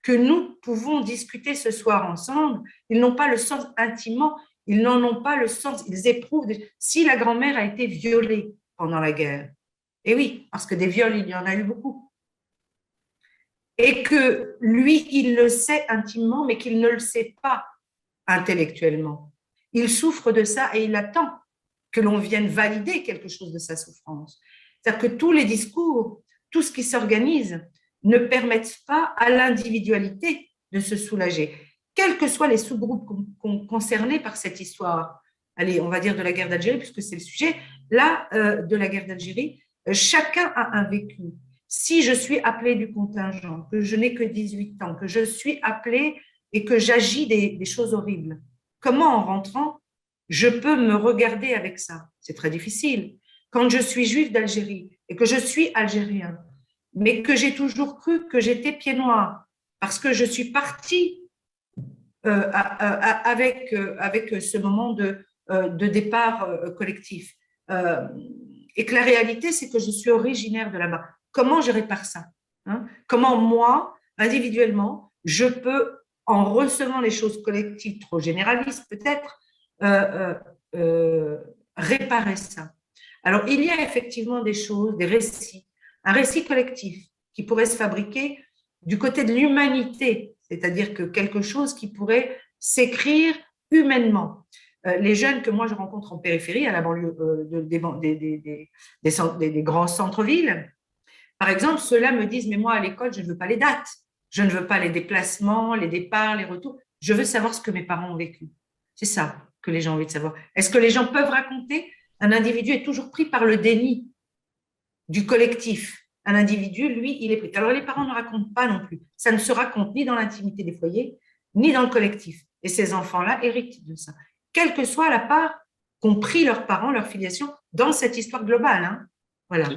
que nous pouvons discuter ce soir ensemble. Ils n'ont pas le sens intimement, ils n'en ont pas le sens, ils éprouvent. Si la grand-mère a été violée pendant la guerre, et oui, parce que des viols, il y en a eu beaucoup, et que lui, il le sait intimement, mais qu'il ne le sait pas intellectuellement. Il souffre de ça et il attend que l'on vienne valider quelque chose de sa souffrance. C'est-à-dire que tous les discours, tout ce qui s'organise, ne permettent pas à l'individualité de se soulager, quels que soient les sous-groupes concernés par cette histoire. Allez, on va dire de la guerre d'Algérie, puisque c'est le sujet. Là, de la guerre d'Algérie, chacun a un vécu. Si je suis appelée du contingent, que je n'ai que 18 ans, que je suis appelée et que j'agis des choses horribles, comment en rentrant, je peux me regarder avec ça? C'est très difficile. Quand je suis juif d'Algérie et que je suis algérien, mais que j'ai toujours cru que j'étais pied noir, parce que je suis partie avec ce moment de départ collectif. Et que la réalité, c'est que je suis originaire de là-bas. Comment je répare ça, hein? Comment moi, individuellement, je peux, en recevant les choses collectives trop généralistes peut-être, réparer ça? Alors, il y a effectivement des choses, des récits, un récit collectif qui pourrait se fabriquer du côté de l'humanité, c'est-à-dire que quelque chose qui pourrait s'écrire humainement. Les jeunes que moi je rencontre en périphérie, à la banlieue des grands centres-villes, par exemple, ceux-là me disent, mais moi à l'école, je ne veux pas les dates, je ne veux pas les déplacements, les départs, les retours, je veux savoir ce que mes parents ont vécu. C'est ça que les gens ont envie de savoir. Est-ce que les gens peuvent raconter? Un individu est toujours pris par le déni du collectif. Un individu, lui, il est pris. Alors, les parents ne racontent pas non plus. Ça ne se raconte ni dans l'intimité des foyers, ni dans le collectif. Et ces enfants-là héritent de ça. Quelle que soit la part qu'ont pris leurs parents, leur filiation, dans cette histoire globale. Hein. Voilà.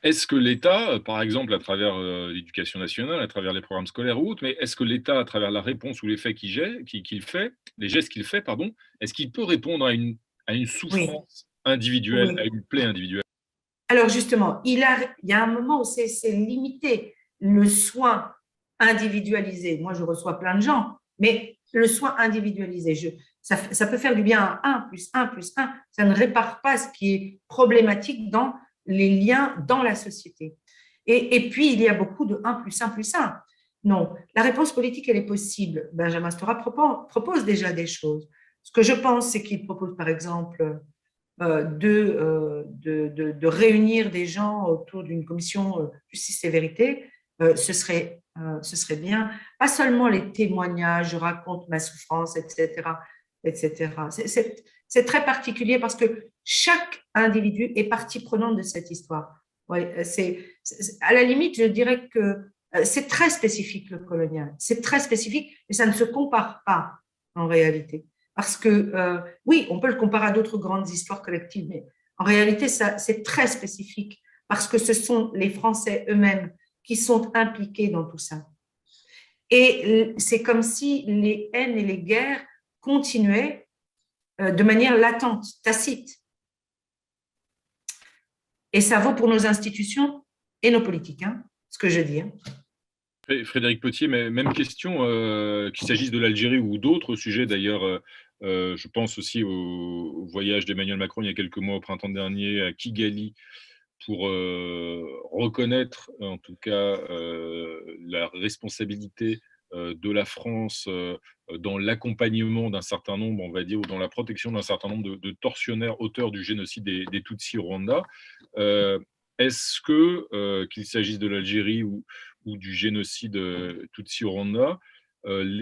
Est-ce que l'État, par exemple, à travers l'éducation nationale, à travers les programmes scolaires ou autres, mais est-ce que l'État, à travers la réponse ou les faits qu'il fait, les gestes qu'il fait, pardon, est-ce qu'il peut répondre à une souffrance individuelle, à une plaie individuelle? Alors justement, il y a un moment où c'est limité, le soin individualisé. Moi, je reçois plein de gens, mais le soin individualisé, ça peut faire du bien à 1 plus 1 plus 1. Ça ne répare pas ce qui est problématique dans les liens dans la société. Et puis, il y a beaucoup de 1 plus 1 plus 1. Non, la réponse politique, elle est possible. Benjamin Stora propose déjà des choses. Ce que je pense, c'est qu'il propose, par exemple, de réunir des gens autour d'une commission justice et vérité, ce serait bien. Pas seulement les témoignages, je raconte ma souffrance, etc. etc. C'est très particulier parce que chaque individu est partie prenante de cette histoire. Ouais, à la limite, je dirais que c'est très spécifique le colonial. C'est très spécifique et ça ne se compare pas en réalité. Parce que, oui, on peut le comparer à d'autres grandes histoires collectives, mais en réalité, c'est très spécifique parce que ce sont les Français eux-mêmes qui sont impliqués dans tout ça. Et c'est comme si les haines et les guerres continuaient de manière latente, tacite. Et ça vaut pour nos institutions et nos politiques, hein, ce que je dis. Hein. Frédéric Potier, même question, qu'il s'agisse de l'Algérie ou d'autres sujets d'ailleurs. Je pense aussi au voyage d'Emmanuel Macron il y a quelques mois au printemps dernier à Kigali pour reconnaître en tout cas la responsabilité de la France dans l'accompagnement d'un certain nombre, on va dire, ou dans la protection d'un certain nombre de tortionnaires auteurs du génocide des Tutsis au Rwanda. Est-ce que, qu'il s'agisse de l'Algérie ou du génocide Tutsi au Rwanda,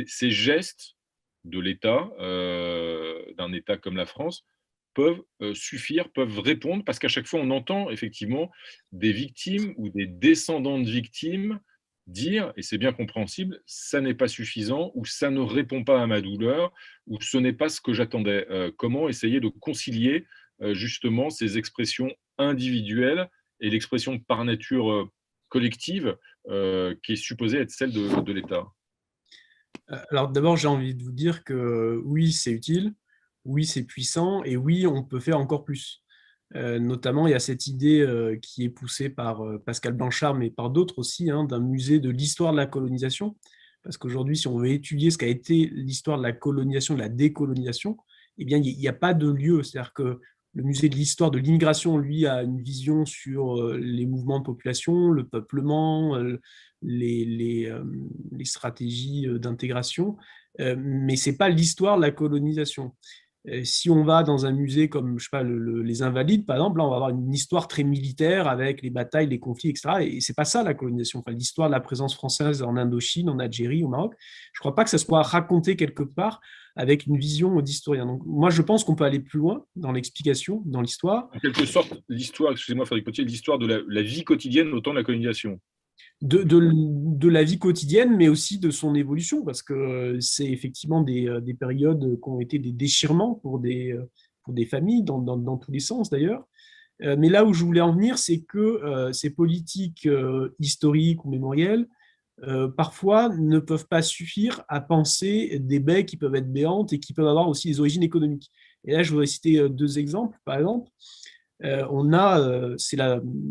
ces gestes de l'État, d'un État comme la France, peuvent suffire, peuvent répondre, parce qu'à chaque fois, on entend effectivement des victimes ou des descendants de victimes dire, et c'est bien compréhensible, ça n'est pas suffisant, ou ça ne répond pas à ma douleur, ou ce n'est pas ce que j'attendais. Comment essayer de concilier justement ces expressions individuelles et l'expression par nature collective qui est supposée être celle de l'État? Alors d'abord, j'ai envie de vous dire que oui, c'est utile, oui, c'est puissant, et oui, on peut faire encore plus. Notamment, il y a cette idée qui est poussée par Pascal Blanchard, mais par d'autres aussi, hein, d'un musée de l'histoire de la colonisation. Parce qu'aujourd'hui, si on veut étudier ce qu'a été l'histoire de la colonisation, de la décolonisation, eh bien, il n'y a pas de lieu. C'est-à-dire que le musée de l'histoire de l'immigration, lui, a une vision sur les mouvements de population, le peuplement, les stratégies d'intégration, mais ce n'est pas l'histoire de la colonisation. Si on va dans un musée comme je sais pas, les Invalides, par exemple, là, on va avoir une histoire très militaire avec les batailles, les conflits, etc. Et ce n'est pas ça la colonisation. Enfin, l'histoire de la présence française en Indochine, en Algérie, au Maroc, je ne crois pas que ça soit raconté quelque part avec une vision d'historien. Donc, moi, je pense qu'on peut aller plus loin dans l'explication, dans l'histoire. En quelque sorte, l'histoire, excusez-moi Frédéric Potier, l'histoire de la vie quotidienne autant de la colonisation. De la vie quotidienne, mais aussi de son évolution, parce que c'est effectivement des périodes qui ont été des déchirements pour des familles, dans tous les sens d'ailleurs. Mais là où je voulais en venir, c'est que ces politiques historiques ou mémorielles, parfois, ne peuvent pas suffire à penser des baies qui peuvent être béantes et qui peuvent avoir aussi des origines économiques. Et là, je voudrais citer 2 exemples. Par exemple, c'est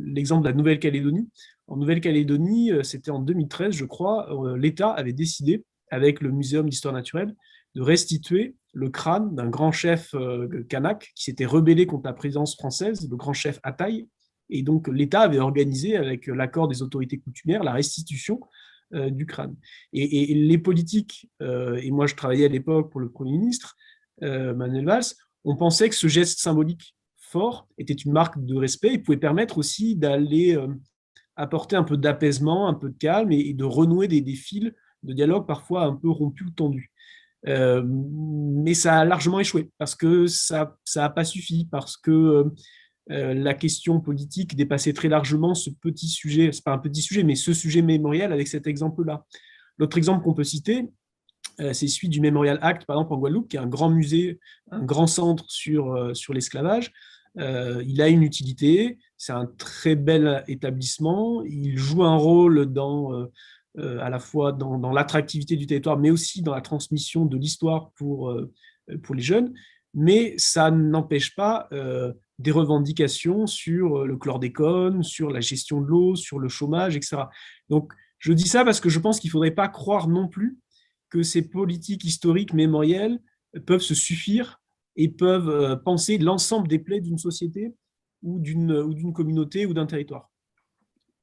l'exemple de la Nouvelle-Calédonie. En Nouvelle-Calédonie, c'était en 2013, je crois, l'État avait décidé, avec le Muséum d'histoire naturelle, de restituer le crâne d'un grand chef kanak qui s'était rebellé contre la présence française, le grand chef Ataï. Et donc, l'État avait organisé, avec l'accord des autorités coutumières, la restitution du crâne. Et les politiques, et moi je travaillais à l'époque pour le Premier ministre, Manuel Valls, on pensait que ce geste symbolique fort était une marque de respect et pouvait permettre aussi d'aller apporter un peu d'apaisement, un peu de calme et de renouer des fils de dialogue parfois un peu rompus ou tendus. Mais ça a largement échoué parce que ça n'a pas suffi, parce que la question politique dépassait très largement ce petit sujet, c'est pas un petit sujet, mais ce sujet mémorial avec cet exemple-là. L'autre exemple qu'on peut citer, c'est celui du Memorial Act, par exemple en Guadeloupe, qui est un grand musée, un grand centre sur l'esclavage, Il a une utilité, c'est un très bel établissement, il joue un rôle à la fois dans l'attractivité du territoire, mais aussi dans la transmission de l'histoire pour les jeunes, mais ça n'empêche pas des revendications sur le chlordécone, sur la gestion de l'eau, sur le chômage, etc. Donc, je dis ça parce que je pense qu'il ne faudrait pas croire non plus que ces politiques historiques mémorielles peuvent se suffire et peuvent penser l'ensemble des plaies d'une société ou d'une communauté ou d'un territoire.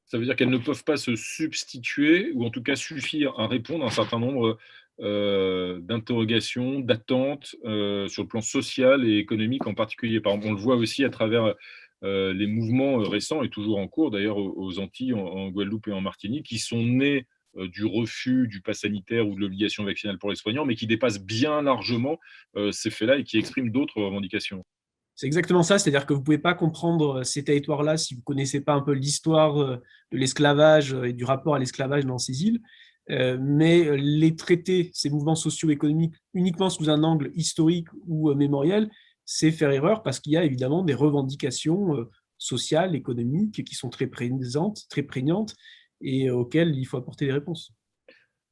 Ça veut dire qu'elles ne peuvent pas se substituer, ou en tout cas suffire à répondre à un certain nombre d'interrogations, d'attentes sur le plan social et économique en particulier. Par exemple, on le voit aussi à travers les mouvements récents et toujours en cours, d'ailleurs aux Antilles, en Guadeloupe et en Martinique, qui sont nés du refus du pass sanitaire ou de l'obligation vaccinale pour les soignants, mais qui dépassent bien largement ces faits-là et qui expriment d'autres revendications. C'est exactement ça, c'est-à-dire que vous ne pouvez pas comprendre ces territoires-là si vous ne connaissez pas un peu l'histoire de l'esclavage et du rapport à l'esclavage dans ces îles. Mais les traiter, ces mouvements socio-économiques, uniquement sous un angle historique ou mémoriel, c'est faire erreur parce qu'il y a évidemment des revendications sociales, économiques qui sont très présentes, très prégnantes et auxquelles il faut apporter des réponses.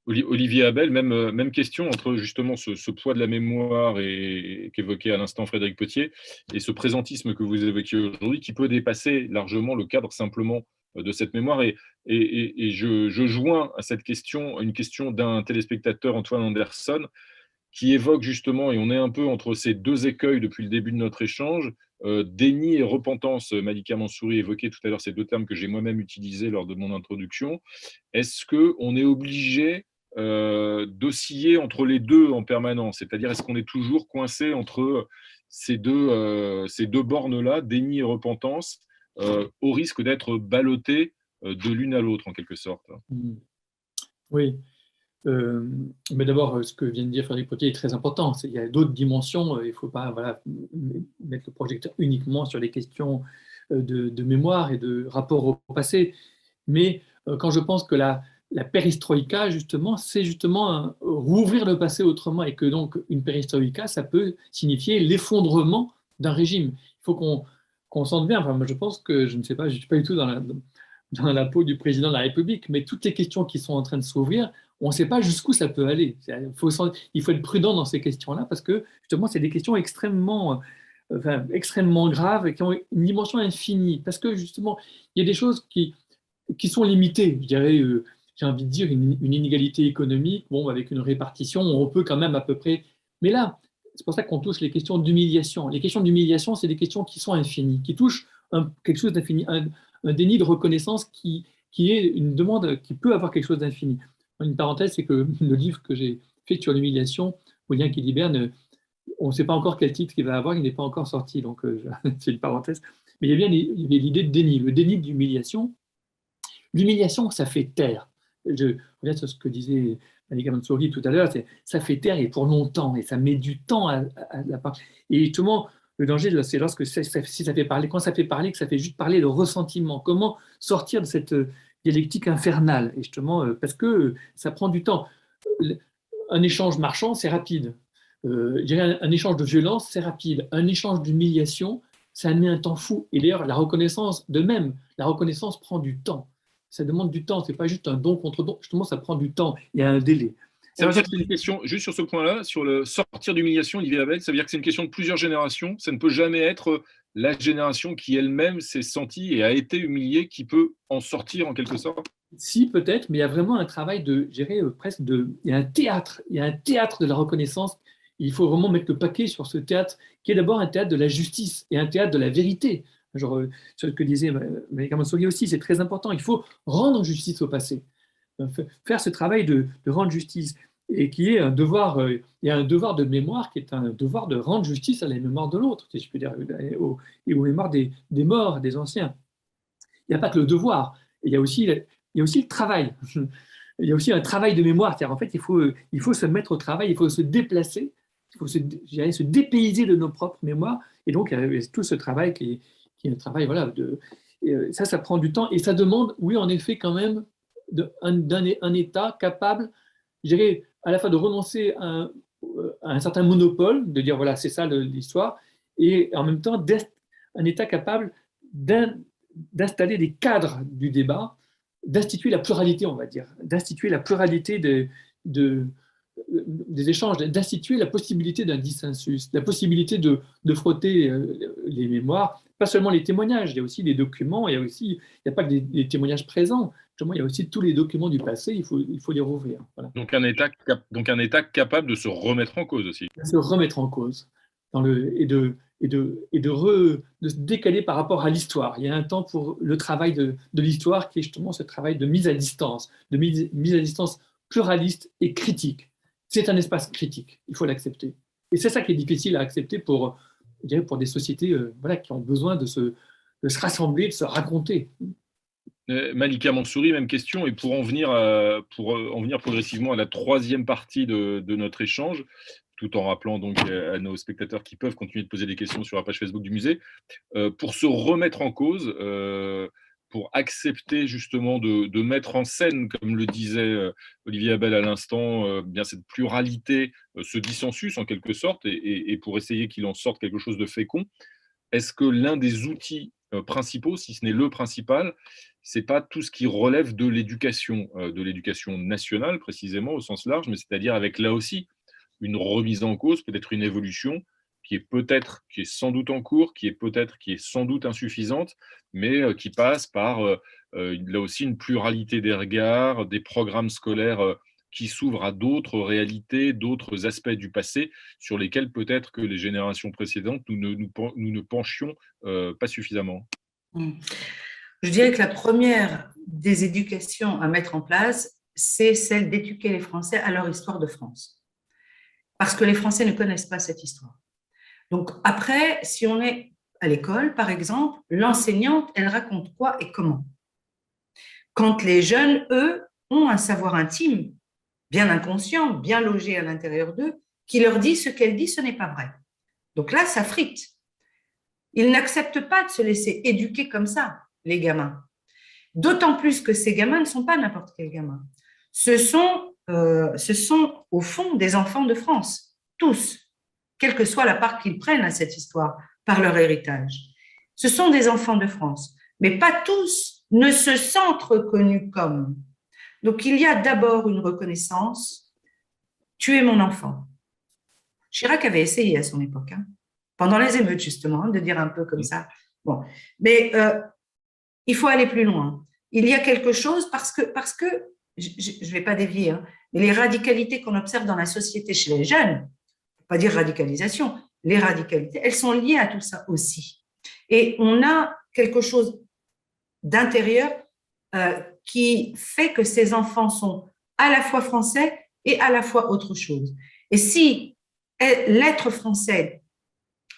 Olivier Abel, même question entre justement ce poids de la mémoire qu'évoquait à l'instant Frédéric Potier et ce présentisme que vous évoquiez aujourd'hui qui peut dépasser largement le cadre simplement de cette mémoire. Et je joins à cette question une question d'un téléspectateur, Antoine Anderson, qui évoque justement, et on est un peu entre ces deux écueils depuis le début de notre échange, déni et repentance. Malika Mansouri évoquait tout à l'heure ces deux termes que j'ai moi-même utilisés lors de mon introduction. Est-ce qu'on est obligé d'osciller entre les deux en permanence? C'est-à-dire, est-ce qu'on est toujours coincé entre ces deux bornes-là, déni et repentance, au risque d'être ballotté de l'une à l'autre, en quelque sorte? Oui. Mais d'abord, ce que vient de dire Frédéric Potier est très important. Il y a d'autres dimensions. Il ne faut pas mettre le projecteur uniquement sur les questions de mémoire et de rapport au passé. Mais quand je pense que la perestroïka, justement, c'est justement rouvrir le passé autrement et que donc une perestroïka, ça peut signifier l'effondrement d'un régime. Il faut qu'on sente bien. Enfin, moi, je pense que, je ne sais pas, je ne suis pas du tout dans la peau du président de la République, mais toutes les questions qui sont en train de s'ouvrir, on ne sait pas jusqu'où ça peut aller. Il faut être prudent dans ces questions-là parce que justement, c'est des questions extrêmement graves et qui ont une dimension infinie. Parce que justement, il y a des choses qui sont limitées. Je dirais, j'ai envie de dire, une inégalité économique, bon, avec une répartition, on peut quand même à peu près. Mais là, c'est pour ça qu'on touche les questions d'humiliation. Les questions d'humiliation, c'est des questions qui sont infinies, qui touchent quelque chose d'infini, un déni de reconnaissance qui est une demande qui peut avoir quelque chose d'infini. Une parenthèse, c'est que le livre que j'ai fait sur l'humiliation, Aurélien qui libère, on ne sait pas encore quel titre il va avoir, il n'est pas encore sorti, donc c'est une parenthèse. Mais il y a bien l'idée de déni, le déni d'humiliation. L'humiliation, ça fait taire. Je reviens sur ce que disait Malika Mansouri tout à l'heure, ça fait taire et pour longtemps, et ça met du temps à la part. Et justement, le danger, c'est lorsque si ça fait parler, quand ça fait parler, que ça fait juste parler de ressentiment. Comment sortir de cette dialectique infernale? Et justement, parce que ça prend du temps. Un échange marchand, c'est rapide. Je dirais un échange de violence, c'est rapide. Un échange d'humiliation, ça met un temps fou. Et d'ailleurs, la reconnaissance prend du temps. Ça demande du temps, c'est pas juste un don contre don. Justement, ça prend du temps, il y a un délai. Ça veut dire que c'est une question, juste sur ce point-là, sur le sortir d'humiliation, Olivier Abel, ça veut dire que c'est une question de plusieurs générations. Ça ne peut jamais être la génération qui elle-même s'est sentie et a été humiliée qui peut en sortir en quelque sorte. Si, peut-être, mais il y a vraiment un travail de, je dirais, presque de. Il y a un théâtre de la reconnaissance. Il faut vraiment mettre le paquet sur ce théâtre, qui est d'abord un théâtre de la justice et un théâtre de la vérité. Genre, ce que disait Malika Mansouri aussi, c'est très important. Il faut rendre justice au passé. Faire ce travail de rendre justice. Et qui est un devoir, il y a un devoir de mémoire qui est un devoir de rendre justice à la mémoire de l'autre, si je peux dire, et aux mémoires des morts, des anciens. Il n'y a pas que le devoir, il y a aussi le travail. Il y a aussi un travail de mémoire. C'est-à-dire, en fait, il faut se mettre au travail, il faut se déplacer, il faut se dépayser de nos propres mémoires. Et donc, il y a tout ce travail qui est un travail, voilà, ça prend du temps et ça demande, oui, en effet, quand même, un État capable, je dirais, à la fois de renoncer à un certain monopole, de dire voilà, c'est ça l'histoire, et en même temps un État capable d'installer des cadres du débat, d'instituer la pluralité, on va dire, d'instituer la pluralité des échanges, d'instituer la possibilité d'un dissensus, la possibilité de frotter les mémoires, pas seulement les témoignages, il y a aussi les documents, il n'y a pas que des témoignages présents, justement, il y a aussi tous les documents du passé, il faut les rouvrir. Voilà. Donc un État capable de se remettre en cause aussi. De se remettre en cause et de se décaler par rapport à l'histoire. Il y a un temps pour le travail de l'histoire qui est justement ce travail de mise à distance, pluraliste et critique. C'est un espace critique, il faut l'accepter. Et c'est ça qui est difficile à accepter pour des sociétés qui ont besoin de se rassembler, de se raconter. Malika Mansouri, même question, et pour en venir progressivement à la troisième partie de notre échange, tout en rappelant donc à nos spectateurs qui peuvent continuer de poser des questions sur la page Facebook du musée, pour se remettre en cause, pour accepter justement de mettre en scène, comme le disait Olivier Abel à l'instant, bien cette pluralité, ce dissensus en quelque sorte, et pour essayer qu'il en sorte quelque chose de fécond. Est-ce que l'un des outils principaux, si ce n'est le principal, c'est pas tout ce qui relève de l'éducation nationale précisément au sens large, mais c'est-à-dire avec là aussi une remise en cause, peut-être une évolution qui est sans doute en cours, qui est sans doute insuffisante, mais qui passe par là aussi une pluralité des regards, des programmes scolaires qui s'ouvrent à d'autres réalités, d'autres aspects du passé sur lesquels peut-être que les générations précédentes, nous ne penchions pas suffisamment. Je dirais que la première des éducations à mettre en place, c'est celle d'éduquer les Français à leur histoire de France. Parce que les Français ne connaissent pas cette histoire. Donc après, si on est à l'école, par exemple, l'enseignante, elle raconte quoi et comment? Quand les jeunes, eux, ont un savoir intime, bien inconscient, bien logé à l'intérieur d'eux, qui leur dit ce qu'elle dit, ce n'est pas vrai. Donc là, ça frite. Ils n'acceptent pas de se laisser éduquer comme ça, les gamins. D'autant plus que ces gamins ne sont pas n'importe quels gamins. Ce sont au fond des enfants de France, tous, quelle que soit la part qu'ils prennent à cette histoire par leur héritage. Ce sont des enfants de France, mais pas tous ne se sentent reconnus comme. Donc il y a d'abord une reconnaissance, tu es mon enfant. Chirac avait essayé à son époque, pendant les émeutes justement, de dire un peu comme ça. Bon, mais il faut aller plus loin. Il y a quelque chose parce que je ne vais pas dévier, mais les radicalités qu'on observe dans la société chez les jeunes, pas dire radicalisation, les radicalités, elles sont liées à tout ça aussi. Et on a quelque chose d'intérieur qui fait que ces enfants sont à la fois français et à la fois autre chose. Et si l'être français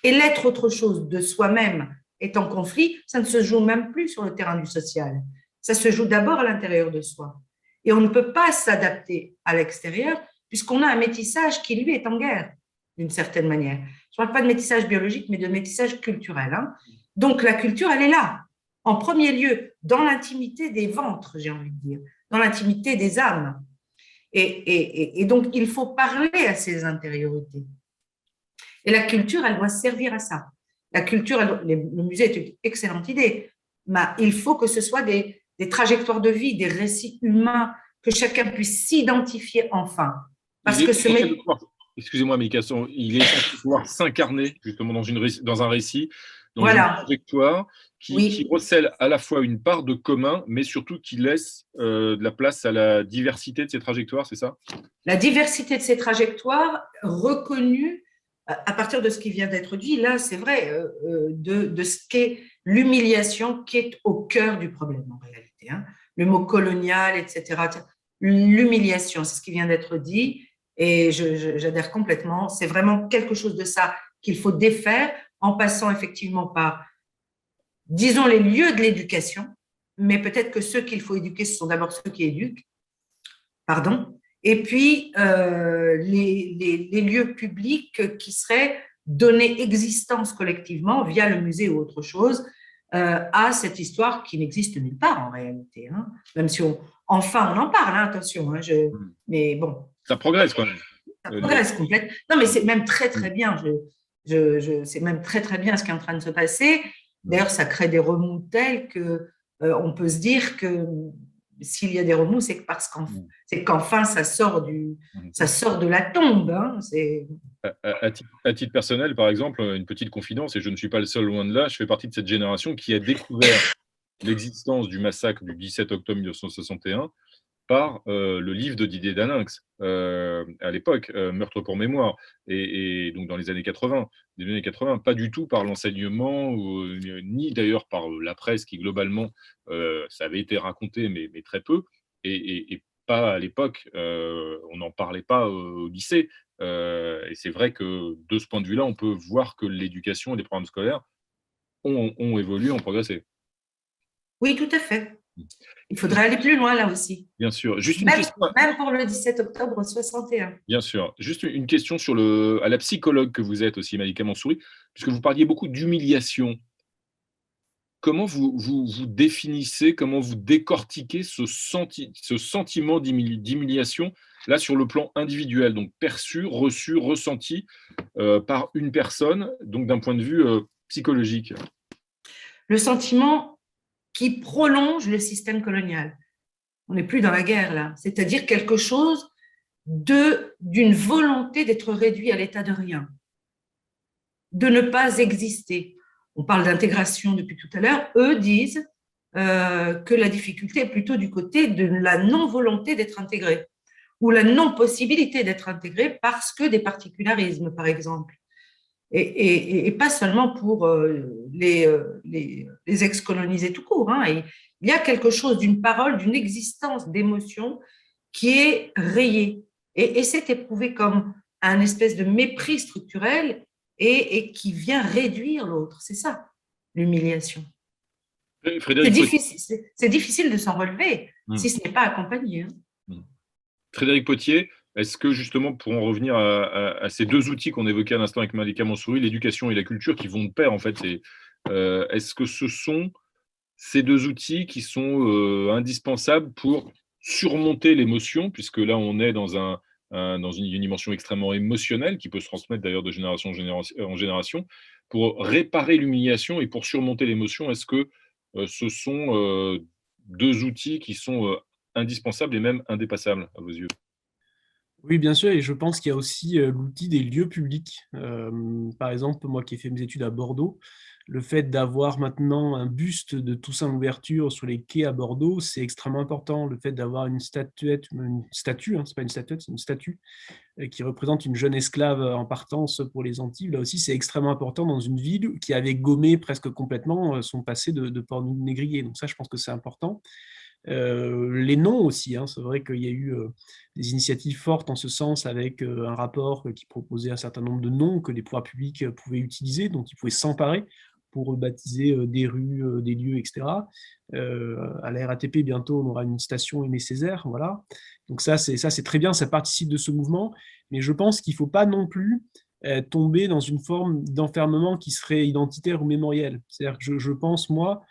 et l'être autre chose de soi-même est en conflit, ça ne se joue même plus sur le terrain du social. Ça se joue d'abord à l'intérieur de soi. Et on ne peut pas s'adapter à l'extérieur puisqu'on a un métissage qui, lui, est en guerre, d'une certaine manière. Je ne parle pas de métissage biologique, mais de métissage culturel. Donc, la culture, elle est là, en premier lieu, dans l'intimité des ventres, j'ai envie de dire, dans l'intimité des âmes. Et donc, il faut parler à ces intériorités. Et la culture, elle doit servir à ça. La culture, le musée est une excellente idée, mais il faut que ce soit des trajectoires de vie, des récits humains, que chacun puisse s'identifier enfin. Parce que excusez-moi, Mika, il est censé pouvoir s'incarner justement dans un récit, dans voilà. une trajectoire qui recèle à la fois une part de commun, mais surtout qui laisse de la place à la diversité de ces trajectoires, c'est ça? La diversité de ces trajectoires reconnue à partir de ce qui vient d'être dit, là, c'est vrai, de ce qu'est l'humiliation qui est au cœur du problème en réalité. Le mot colonial, etc. L'humiliation, c'est ce qui vient d'être dit et j'adhère complètement. C'est vraiment quelque chose de ça qu'il faut défaire en passant effectivement par, disons, les lieux de l'éducation, mais peut-être que ceux qu'il faut éduquer, ce sont d'abord ceux qui éduquent, et puis les lieux publics qui seraient donnés existence collectivement via le musée ou autre chose à cette histoire qui n'existe nulle part en réalité. Même si on en parle, attention, mais bon. Ça progresse quand même. Ça progresse complètement. Non, mais c'est même très très bien. C'est même très très bien ce qui est en train de se passer. D'ailleurs, ça crée des remous tels que on peut se dire que s'il y a des remous, c'est qu'enfin ça sort de la tombe. Hein. À titre personnel, par exemple, une petite confidence, et je ne suis pas le seul loin de là, je fais partie de cette génération qui a découvert l'existence du massacre du 17 octobre 1961 par le livre de Didier Daninx, à l'époque, Meurtre pour mémoire, et donc dans les années 80, début années 80, pas du tout par l'enseignement, ni d'ailleurs par la presse qui, globalement, ça avait été raconté, mais très peu, et pas à l'époque, on n'en parlait pas au lycée. Et c'est vrai que de ce point de vue-là, on peut voir que l'éducation et les programmes scolaires ont évolué, ont progressé. Oui, tout à fait. Il faudrait aller plus loin là aussi. Bien sûr. Juste une Même, question. même pour le 17 octobre 61. Bien sûr. Juste une question à la psychologue que vous êtes aussi, Malika Mansouri, puisque vous parliez beaucoup d'humiliation. Comment vous définissez, comment vous décortiquez ce sentiment d'humiliation, là, sur le plan individuel, donc perçu, reçu, ressenti par une personne, donc d'un point de vue psychologique? Le sentiment qui prolonge le système colonial. On n'est plus dans la guerre, là. C'est-à-dire quelque chose d'une volonté d'être réduit à l'état de rien, de ne pas exister. On parle d'intégration depuis tout à l'heure. Eux disent que la difficulté est plutôt du côté de la non-volonté d'être intégré ou la non-possibilité d'être intégré parce que des particularismes, par exemple. Et pas seulement pour les ex-colonisés tout court. Hein. Il y a quelque chose d'une parole, d'une existence d'émotion qui est rayée. Et c'est éprouvé comme un espèce de mépris structurel et qui vient réduire l'autre. C'est ça, l'humiliation. C'est difficile de s'en relever si ce n'est pas accompagné. Hein. Frédéric Pottier, est-ce que justement, pour en revenir à ces deux outils qu'on évoquait à l'instant avec Malika Mansouri, l'éducation et la culture qui vont de pair, en fait, est-ce que ce sont ces deux outils qui sont indispensables pour surmonter l'émotion, puisque là, on est dans une dimension extrêmement émotionnelle qui peut se transmettre d'ailleurs de génération en génération, pour réparer l'humiliation et pour surmonter l'émotion? Est-ce que ce sont deux outils qui sont indispensables et même indépassables à vos yeux? Oui, bien sûr, et je pense qu'il y a aussi l'outil des lieux publics. Par exemple, moi qui ai fait mes études à Bordeaux, le fait d'avoir maintenant un buste de Toussaint Louverture sur les quais à Bordeaux, c'est extrêmement important. Le fait d'avoir une statue, hein, c'est pas une statuette, c'est une statue qui représente une jeune esclave en partance pour les Antilles, là aussi c'est extrêmement important dans une ville qui avait gommé presque complètement son passé de port négrier. Donc ça, je pense que c'est important. Les noms aussi, hein. C'est vrai qu'il y a eu des initiatives fortes en ce sens avec un rapport qui proposait un certain nombre de noms que les pouvoirs publics pouvaient utiliser, dont ils pouvaient s'emparer pour baptiser des rues, des lieux, etc. À la RATP, bientôt, on aura une station Aimé Césaire, voilà. Donc ça, c'est très bien, ça participe de ce mouvement, mais je pense qu'il ne faut pas non plus tomber dans une forme d'enfermement qui serait identitaire ou mémoriel. C'est-à-dire que je pense, moi,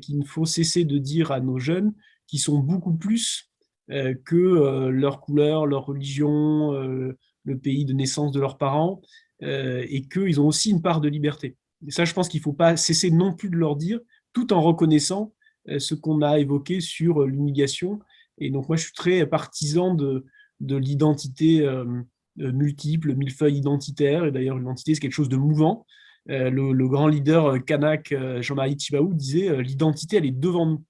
qu'il faut cesser de dire à nos jeunes qui sont beaucoup plus que leur couleur, leur religion, le pays de naissance de leurs parents, et qu'ils ont aussi une part de liberté. Et ça, je pense qu'il ne faut pas cesser non plus de leur dire, tout en reconnaissant ce qu'on a évoqué sur l'humiliation. Et donc, moi, je suis très partisan de l'identité multiple, millefeuille identitaire. Et d'ailleurs, l'identité, c'est quelque chose de mouvant. Le grand leader kanak Jean-Marie Tjibaou disait l'identité, elle est devant nous.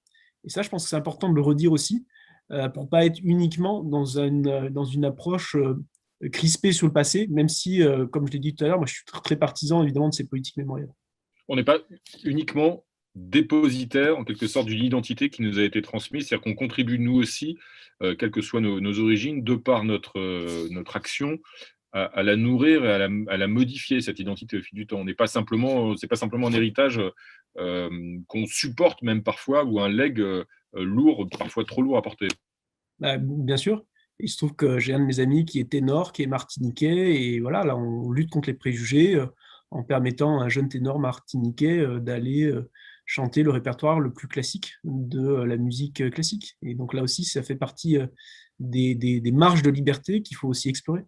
Et ça, je pense que c'est important de le redire aussi, pour ne pas être uniquement dans une approche crispée sur le passé, même si, comme je l'ai dit tout à l'heure, moi je suis très partisan évidemment de ces politiques mémorielles. On n'est pas uniquement dépositaire en quelque sorte d'une identité qui nous a été transmise, c'est-à-dire qu'on contribue nous aussi, quelles que soient nos origines, de par notre action, à la nourrir et à la modifier, cette identité au fil du temps. C'est pas simplement un héritage qu'on supporte même parfois, ou un legs lourd, parfois trop lourd à porter. Bah, bien sûr. Il se trouve que j'ai un de mes amis qui est ténor, qui est martiniquais, et voilà, là on lutte contre les préjugés en permettant à un jeune ténor martiniquais d'aller chanter le répertoire le plus classique de la musique classique. Et donc là aussi, ça fait partie des marges de liberté qu'il faut aussi explorer.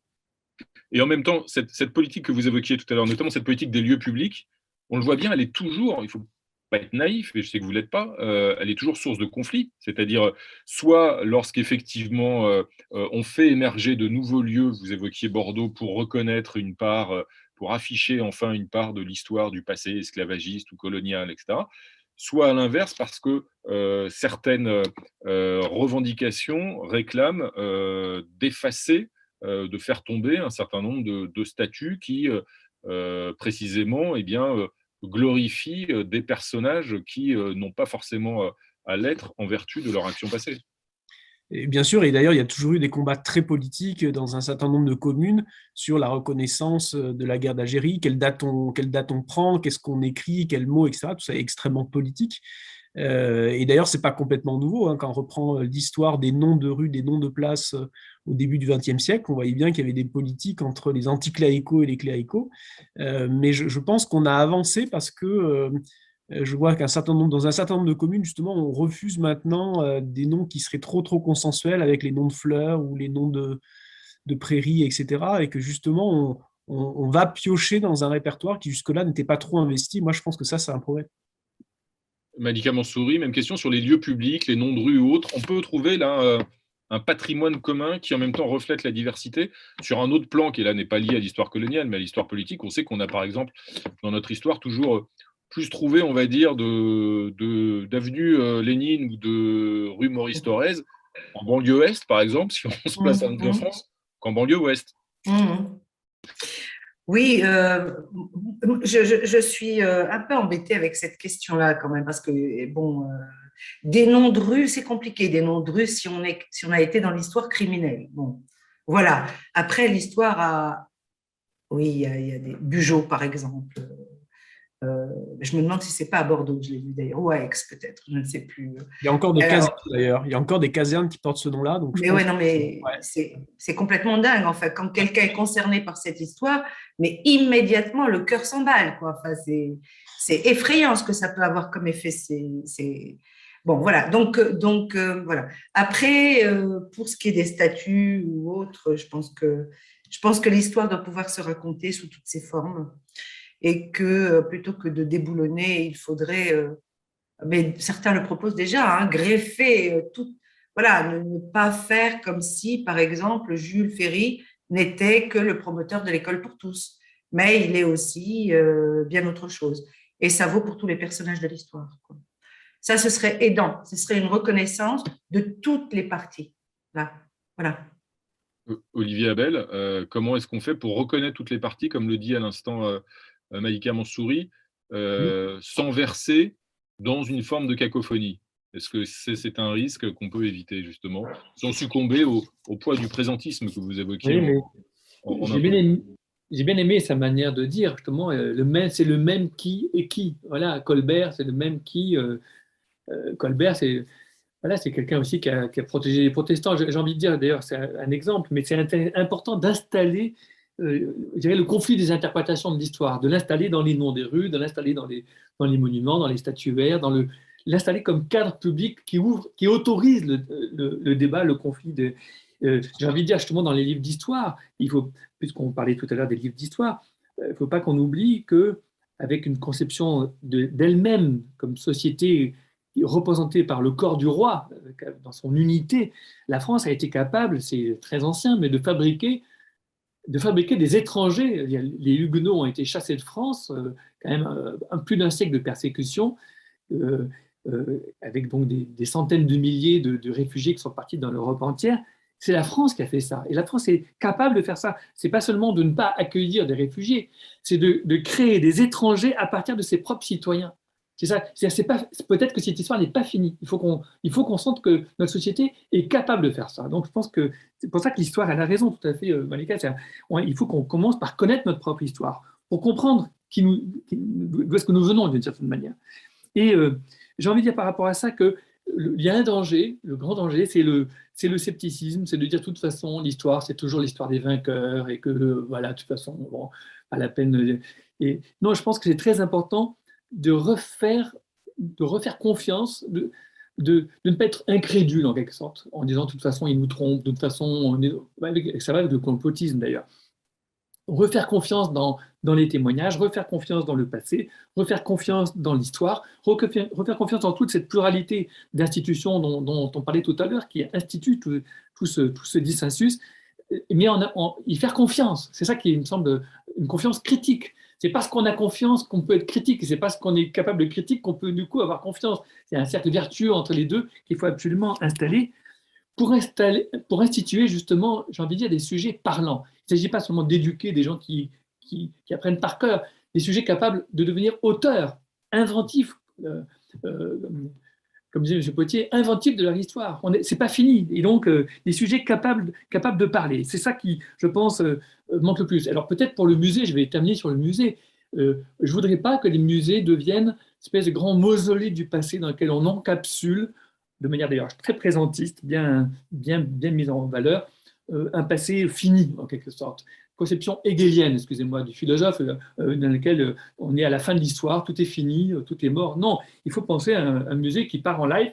Et en même temps, cette politique que vous évoquiez tout à l'heure, notamment cette politique des lieux publics, on le voit bien, elle est toujours, il faut pas être naïf, et je sais que vous ne l'êtes pas, elle est toujours source de conflits. C'est-à-dire, soit lorsqu'effectivement on fait émerger de nouveaux lieux, vous évoquiez Bordeaux, pour reconnaître une part, pour afficher enfin une part de l'histoire du passé esclavagiste ou colonial, etc. Soit à l'inverse, parce que certaines revendications réclament d'effacer, de faire tomber un certain nombre de statuts qui, précisément, eh bien, glorifient des personnages qui n'ont pas forcément à l'être en vertu de leur action passée. Et bien sûr, et d'ailleurs, il y a toujours eu des combats très politiques dans un certain nombre de communes sur la reconnaissance de la guerre d'Algérie, quelle date on prend, qu'est-ce qu'on écrit, quels mots, etc. Tout ça est extrêmement politique. Et d'ailleurs, ce n'est pas complètement nouveau, hein, quand on reprend l'histoire des noms de rues, des noms de places au début du XXe siècle, on voyait bien qu'il y avait des politiques entre les anticléricaux et les cléricaux. Mais je pense qu'on a avancé parce que je vois dans un certain nombre de communes, justement, on refuse maintenant des noms qui seraient trop consensuels avec les noms de fleurs ou les noms de prairies, etc. Et que justement, on va piocher dans un répertoire qui jusque-là n'était pas trop investi. Moi, je pense que ça, c'est un progrès. Malika Mansouri, même question sur les lieux publics, les noms de rues ou autres. On peut trouver là un patrimoine commun qui en même temps reflète la diversité. Sur un autre plan qui là n'est pas lié à l'histoire coloniale, mais à l'histoire politique, on sait qu'on a par exemple dans notre histoire toujours plus trouvé, on va dire, d'avenue Lénine ou de rue Maurice Thorez en banlieue est, par exemple, si on se place en France, qu'en banlieue ouest. Oui, je suis un peu embêtée avec cette question-là quand même, parce que, bon, des noms de rue, c'est compliqué, des noms de rue si on a été dans l'histoire criminelle. Bon, voilà. Après, l'histoire a... Oui, il y a des... Bugeaud, par exemple. Je me demande si c'est pas à Bordeaux que je l'ai vu d'ailleurs, ou à Aix peut-être, je ne sais plus. Il y a encore des casernes d'ailleurs, il y a encore des casernes qui portent ce nom-là. Donc mais ouais, non, mais c'est complètement dingue en fait. Quand quelqu'un est concerné par cette histoire, mais immédiatement le cœur s'emballe, quoi. Enfin, c'est effrayant ce que ça peut avoir comme effet. Bon, voilà. Donc voilà. Après, pour ce qui est des statuts ou autres, je pense que l'histoire doit pouvoir se raconter sous toutes ses formes. Et que plutôt que de déboulonner, il faudrait, mais certains le proposent déjà, hein, greffer tout, voilà, ne pas faire comme si, par exemple, Jules Ferry n'était que le promoteur de l'école pour tous, mais il est aussi bien autre chose. Et ça vaut pour tous les personnages de l'histoire, quoi. Ça, ce serait aidant, ce serait une reconnaissance de toutes les parties. Là, voilà. Olivier Abel, comment est-ce qu'on fait pour reconnaître toutes les parties, comme le dit à l'instant Malika Mansouri, sans verser dans une forme de cacophonie? Est-ce que c'est un risque qu'on peut éviter, justement, sans succomber au poids du présentisme que vous évoquiez? Oui, j'ai bien aimé sa manière de dire, justement, c'est le même qui et qui. Voilà, Colbert, c'est le même qui. Colbert, c'est quelqu'un aussi qui a protégé les protestants. J'ai envie de dire, d'ailleurs, c'est un exemple, mais c'est important d'installer, je dirais, le conflit des interprétations de l'histoire, de l'installer dans les noms des rues, de l'installer dans les monuments, dans les statuaires, l'installer comme cadre public qui autorise le débat, le conflit. J'ai envie de dire, justement, dans les livres d'histoire, puisqu'on parlait tout à l'heure des livres d'histoire, il ne faut pas qu'on oublie qu'avec une conception d'elle-même comme société représentée par le corps du roi, dans son unité, la France a été capable, c'est très ancien, mais de fabriquer des étrangers. Les Huguenots ont été chassés de France, quand même plus d'un siècle de persécution, avec donc des centaines de milliers de réfugiés qui sont partis dans l'Europe entière. C'est la France qui a fait ça. Et la France est capable de faire ça. Ce n'est pas seulement de ne pas accueillir des réfugiés, c'est de créer des étrangers à partir de ses propres citoyens. C'est ça. Peut-être que cette histoire n'est pas finie. Il faut qu'on sente que notre société est capable de faire ça. Donc, je pense que c'est pour ça que l'histoire, elle a raison, tout à fait, Malika. Il faut qu'on commence par connaître notre propre histoire, pour comprendre d'où est-ce que nous venons, d'une certaine manière. Et j'ai envie de dire par rapport à ça qu'il y a un danger, le grand danger, c'est le scepticisme, c'est de dire de toute façon, l'histoire, c'est toujours l'histoire des vainqueurs, et que, voilà, de toute façon, bon, pas la peine. Et non, je pense que c'est très important de refaire confiance, de ne pas être incrédule en quelque sorte, en disant de toute façon il nous trompe, de toute façon ça va avec le complotisme d'ailleurs. refaire confiance dans les témoignages, refaire confiance dans le passé, refaire confiance dans l'histoire, refaire confiance dans toute cette pluralité d'institutions dont on parlait tout à l'heure, qui institue tout ce dissensus, mais y faire confiance. C'est ça qui me semble une confiance critique. C'est parce qu'on a confiance qu'on peut être critique, et c'est parce qu'on est capable de critique qu'on peut du coup avoir confiance. C'est un cercle vertueux entre les deux qu'il faut absolument installer pour instituer justement, j'ai envie de dire, des sujets parlants. Il ne s'agit pas seulement d'éduquer des gens qui apprennent par cœur, des sujets capables de devenir auteurs, inventifs, comme disait M. Potier, inventifs de leur histoire. Ce n'est pas fini. Et donc, des sujets capables de parler. C'est ça qui, je pense, manque le plus. Alors peut-être pour le musée, je vais terminer sur le musée, je ne voudrais pas que les musées deviennent une espèce de grand mausolée du passé dans lequel on encapsule, de manière d'ailleurs très présentiste, bien mise en valeur, un passé fini, en quelque sorte. Conception hegelienne, excusez-moi, du philosophe, dans lequel on est à la fin de l'histoire, tout est fini, tout est mort. Non, il faut penser à un musée qui part en live,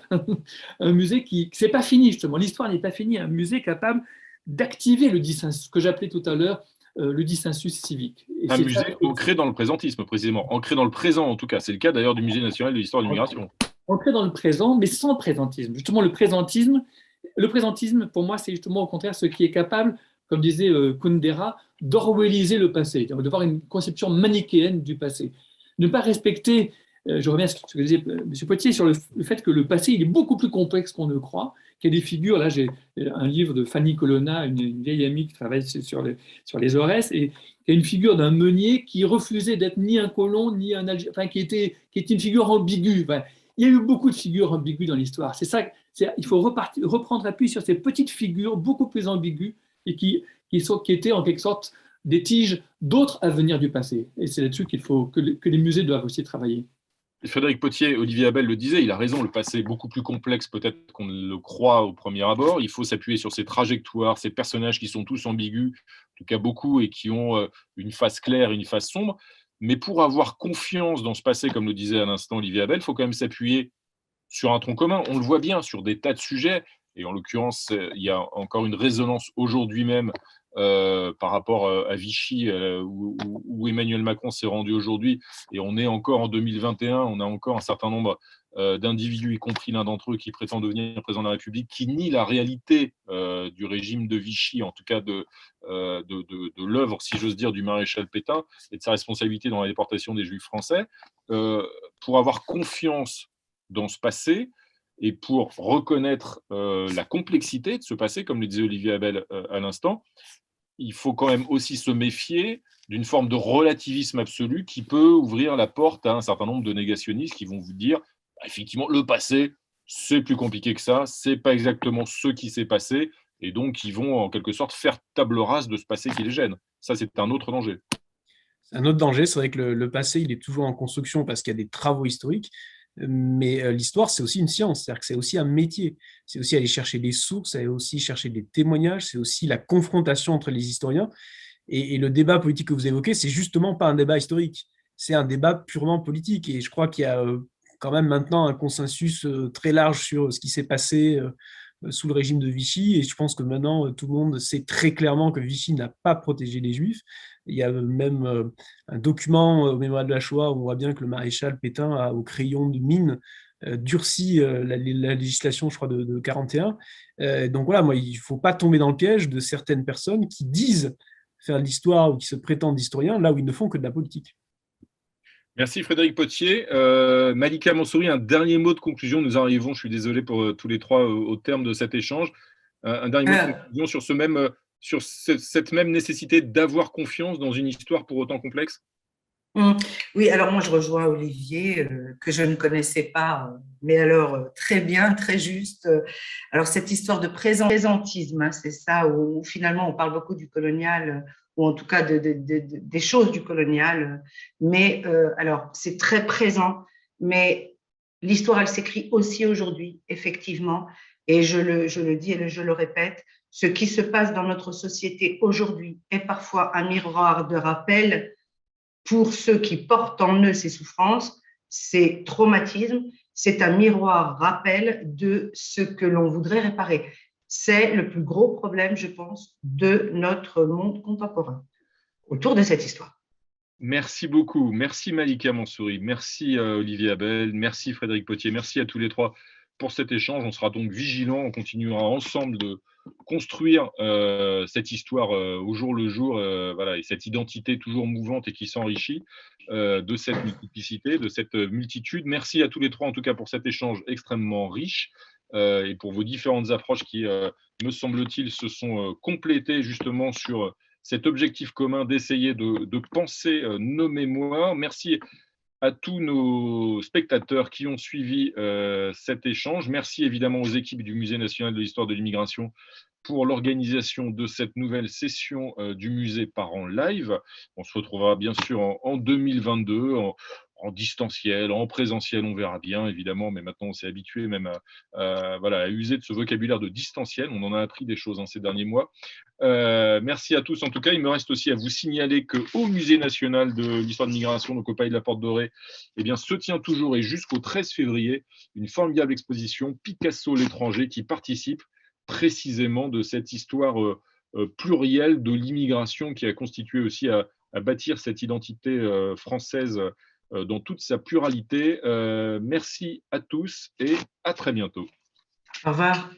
un musée qui c'est pas fini, justement, l'histoire n'est pas finie, un musée capable d'activer le dissensus, ce que j'appelais tout à l'heure le dissensus civique. Et un musée ancré dans le présentisme, précisément, ancré dans le présent en tout cas. C'est le cas d'ailleurs du Musée national de l'histoire de l'immigration. Ancré dans le présent, mais sans présentisme. Justement, le présentisme, pour moi, c'est justement au contraire ce qui est capable, comme disait Kundera, d'orwelliser le passé, d'avoir une conception manichéenne du passé. Ne pas respecter, je reviens à ce que disait M. Potier, sur le fait que le passé il est beaucoup plus complexe qu'on ne croit, qu'il y a des figures, là j'ai un livre de Fanny Colonna, une vieille amie qui travaille sur les Aurès, et il y a une figure d'un meunier qui refusait d'être ni un colon, ni un Algérien, enfin qui était une figure ambiguë. Enfin, il y a eu beaucoup de figures ambiguës dans l'histoire. C'est ça, il faut reprendre appui sur ces petites figures beaucoup plus ambiguës et qui étaient en quelque sorte des tiges d'autres avenirs du passé. Et c'est là-dessus qu'il faut que les musées doivent aussi travailler. Frédéric Potier, Olivier Abel le disait, il a raison, le passé est beaucoup plus complexe peut-être qu'on ne le croit au premier abord. Il faut s'appuyer sur ces trajectoires, ces personnages qui sont tous ambigus, en tout cas beaucoup, et qui ont une face claire et une face sombre. Mais pour avoir confiance dans ce passé, comme le disait à l'instant Olivier Abel, il faut quand même s'appuyer sur un tronc commun. On le voit bien sur des tas de sujets, et en l'occurrence, il y a encore une résonance aujourd'hui même par rapport à Vichy, où Emmanuel Macron s'est rendu aujourd'hui, et on est encore en 2021, on a encore un certain nombre d'individus, y compris l'un d'entre eux qui prétend devenir président de la République, qui nie la réalité du régime de Vichy, en tout cas de l'œuvre, si j'ose dire, du maréchal Pétain, et de sa responsabilité dans la déportation des Juifs français. Pour avoir confiance dans ce passé, et pour reconnaître la complexité de ce passé, comme le disait Olivier Abel à l'instant, il faut quand même aussi se méfier d'une forme de relativisme absolu qui peut ouvrir la porte à un certain nombre de négationnistes qui vont vous dire effectivement, le passé, c'est plus compliqué que ça, c'est pas exactement ce qui s'est passé, et donc ils vont en quelque sorte faire table rase de ce passé qui les gêne. Ça, c'est un autre danger. C'est un autre danger, c'est vrai que le passé, il est toujours en construction parce qu'il y a des travaux historiques, mais l'histoire, c'est aussi une science, c'est-à-dire que c'est aussi un métier. C'est aussi aller chercher des sources, c'est aussi chercher des témoignages, c'est aussi la confrontation entre les historiens. Et le débat politique que vous évoquez, c'est justement pas un débat historique, c'est un débat purement politique. Et je crois qu'il y a quand même maintenant un consensus très large sur ce qui s'est passé sous le régime de Vichy. Et je pense que maintenant, tout le monde sait très clairement que Vichy n'a pas protégé les Juifs. Il y a même un document au mémorial de la Shoah où on voit bien que le maréchal Pétain a, au crayon de mine, durci la législation, je crois, de 41. Donc voilà, moi, il ne faut pas tomber dans le piège de certaines personnes qui disent faire de l'histoire ou qui se prétendent historiens, là où ils ne font que de la politique. Merci Frédéric Potier. Malika Mansouri, un dernier mot de conclusion. Nous arrivons, je suis désolé pour tous les trois, au terme de cet échange. Un dernier mot de conclusion sur cette même nécessité d'avoir confiance dans une histoire pour autant complexe. Oui, alors moi je rejoins Olivier, que je ne connaissais pas, mais alors très bien, très juste. Alors cette histoire de présentisme, hein, c'est ça, où finalement on parle beaucoup du colonial, ou en tout cas des choses du colonial, mais alors c'est très présent, mais l'histoire elle s'écrit aussi aujourd'hui, effectivement, et je le dis et je le répète, ce qui se passe dans notre société aujourd'hui est parfois un miroir de rappel pour ceux qui portent en eux ces souffrances, ces traumatismes, c'est un miroir rappel de ce que l'on voudrait réparer. C'est le plus gros problème, je pense, de notre monde contemporain. autour de cette histoire. Merci beaucoup. Merci Malika Mansouri. Merci Olivier Abel. Merci Frédéric Potier. Merci à tous les trois pour cet échange. On sera donc vigilants. On continuera ensemble de construire cette histoire au jour le jour, voilà, et cette identité toujours mouvante et qui s'enrichit de cette multiplicité, de cette multitude. Merci à tous les trois en tout cas pour cet échange extrêmement riche et pour vos différentes approches qui, me semble-t-il, se sont complétées justement sur cet objectif commun d'essayer de penser nos mémoires. Merci à tous nos spectateurs qui ont suivi cet échange. Merci évidemment aux équipes du Musée national de l'histoire de l'immigration pour l'organisation de cette nouvelle session du musée par live. On se retrouvera bien sûr en 2022, en distanciel, en présentiel, on verra bien évidemment, mais maintenant on s'est habitué même à user de ce vocabulaire de distanciel. On en a appris des choses ces derniers mois. Merci à tous en tout cas. Il me reste aussi à vous signaler qu'au Musée national de l'histoire de l'immigration, donc au Palais de la Porte Dorée, eh bien, se tient toujours et jusqu'au 13 février une formidable exposition Picasso l'étranger qui participe précisément de cette histoire plurielle de l'immigration qui a constitué aussi à bâtir cette identité française dans toute sa pluralité. Merci à tous et à très bientôt. Au revoir.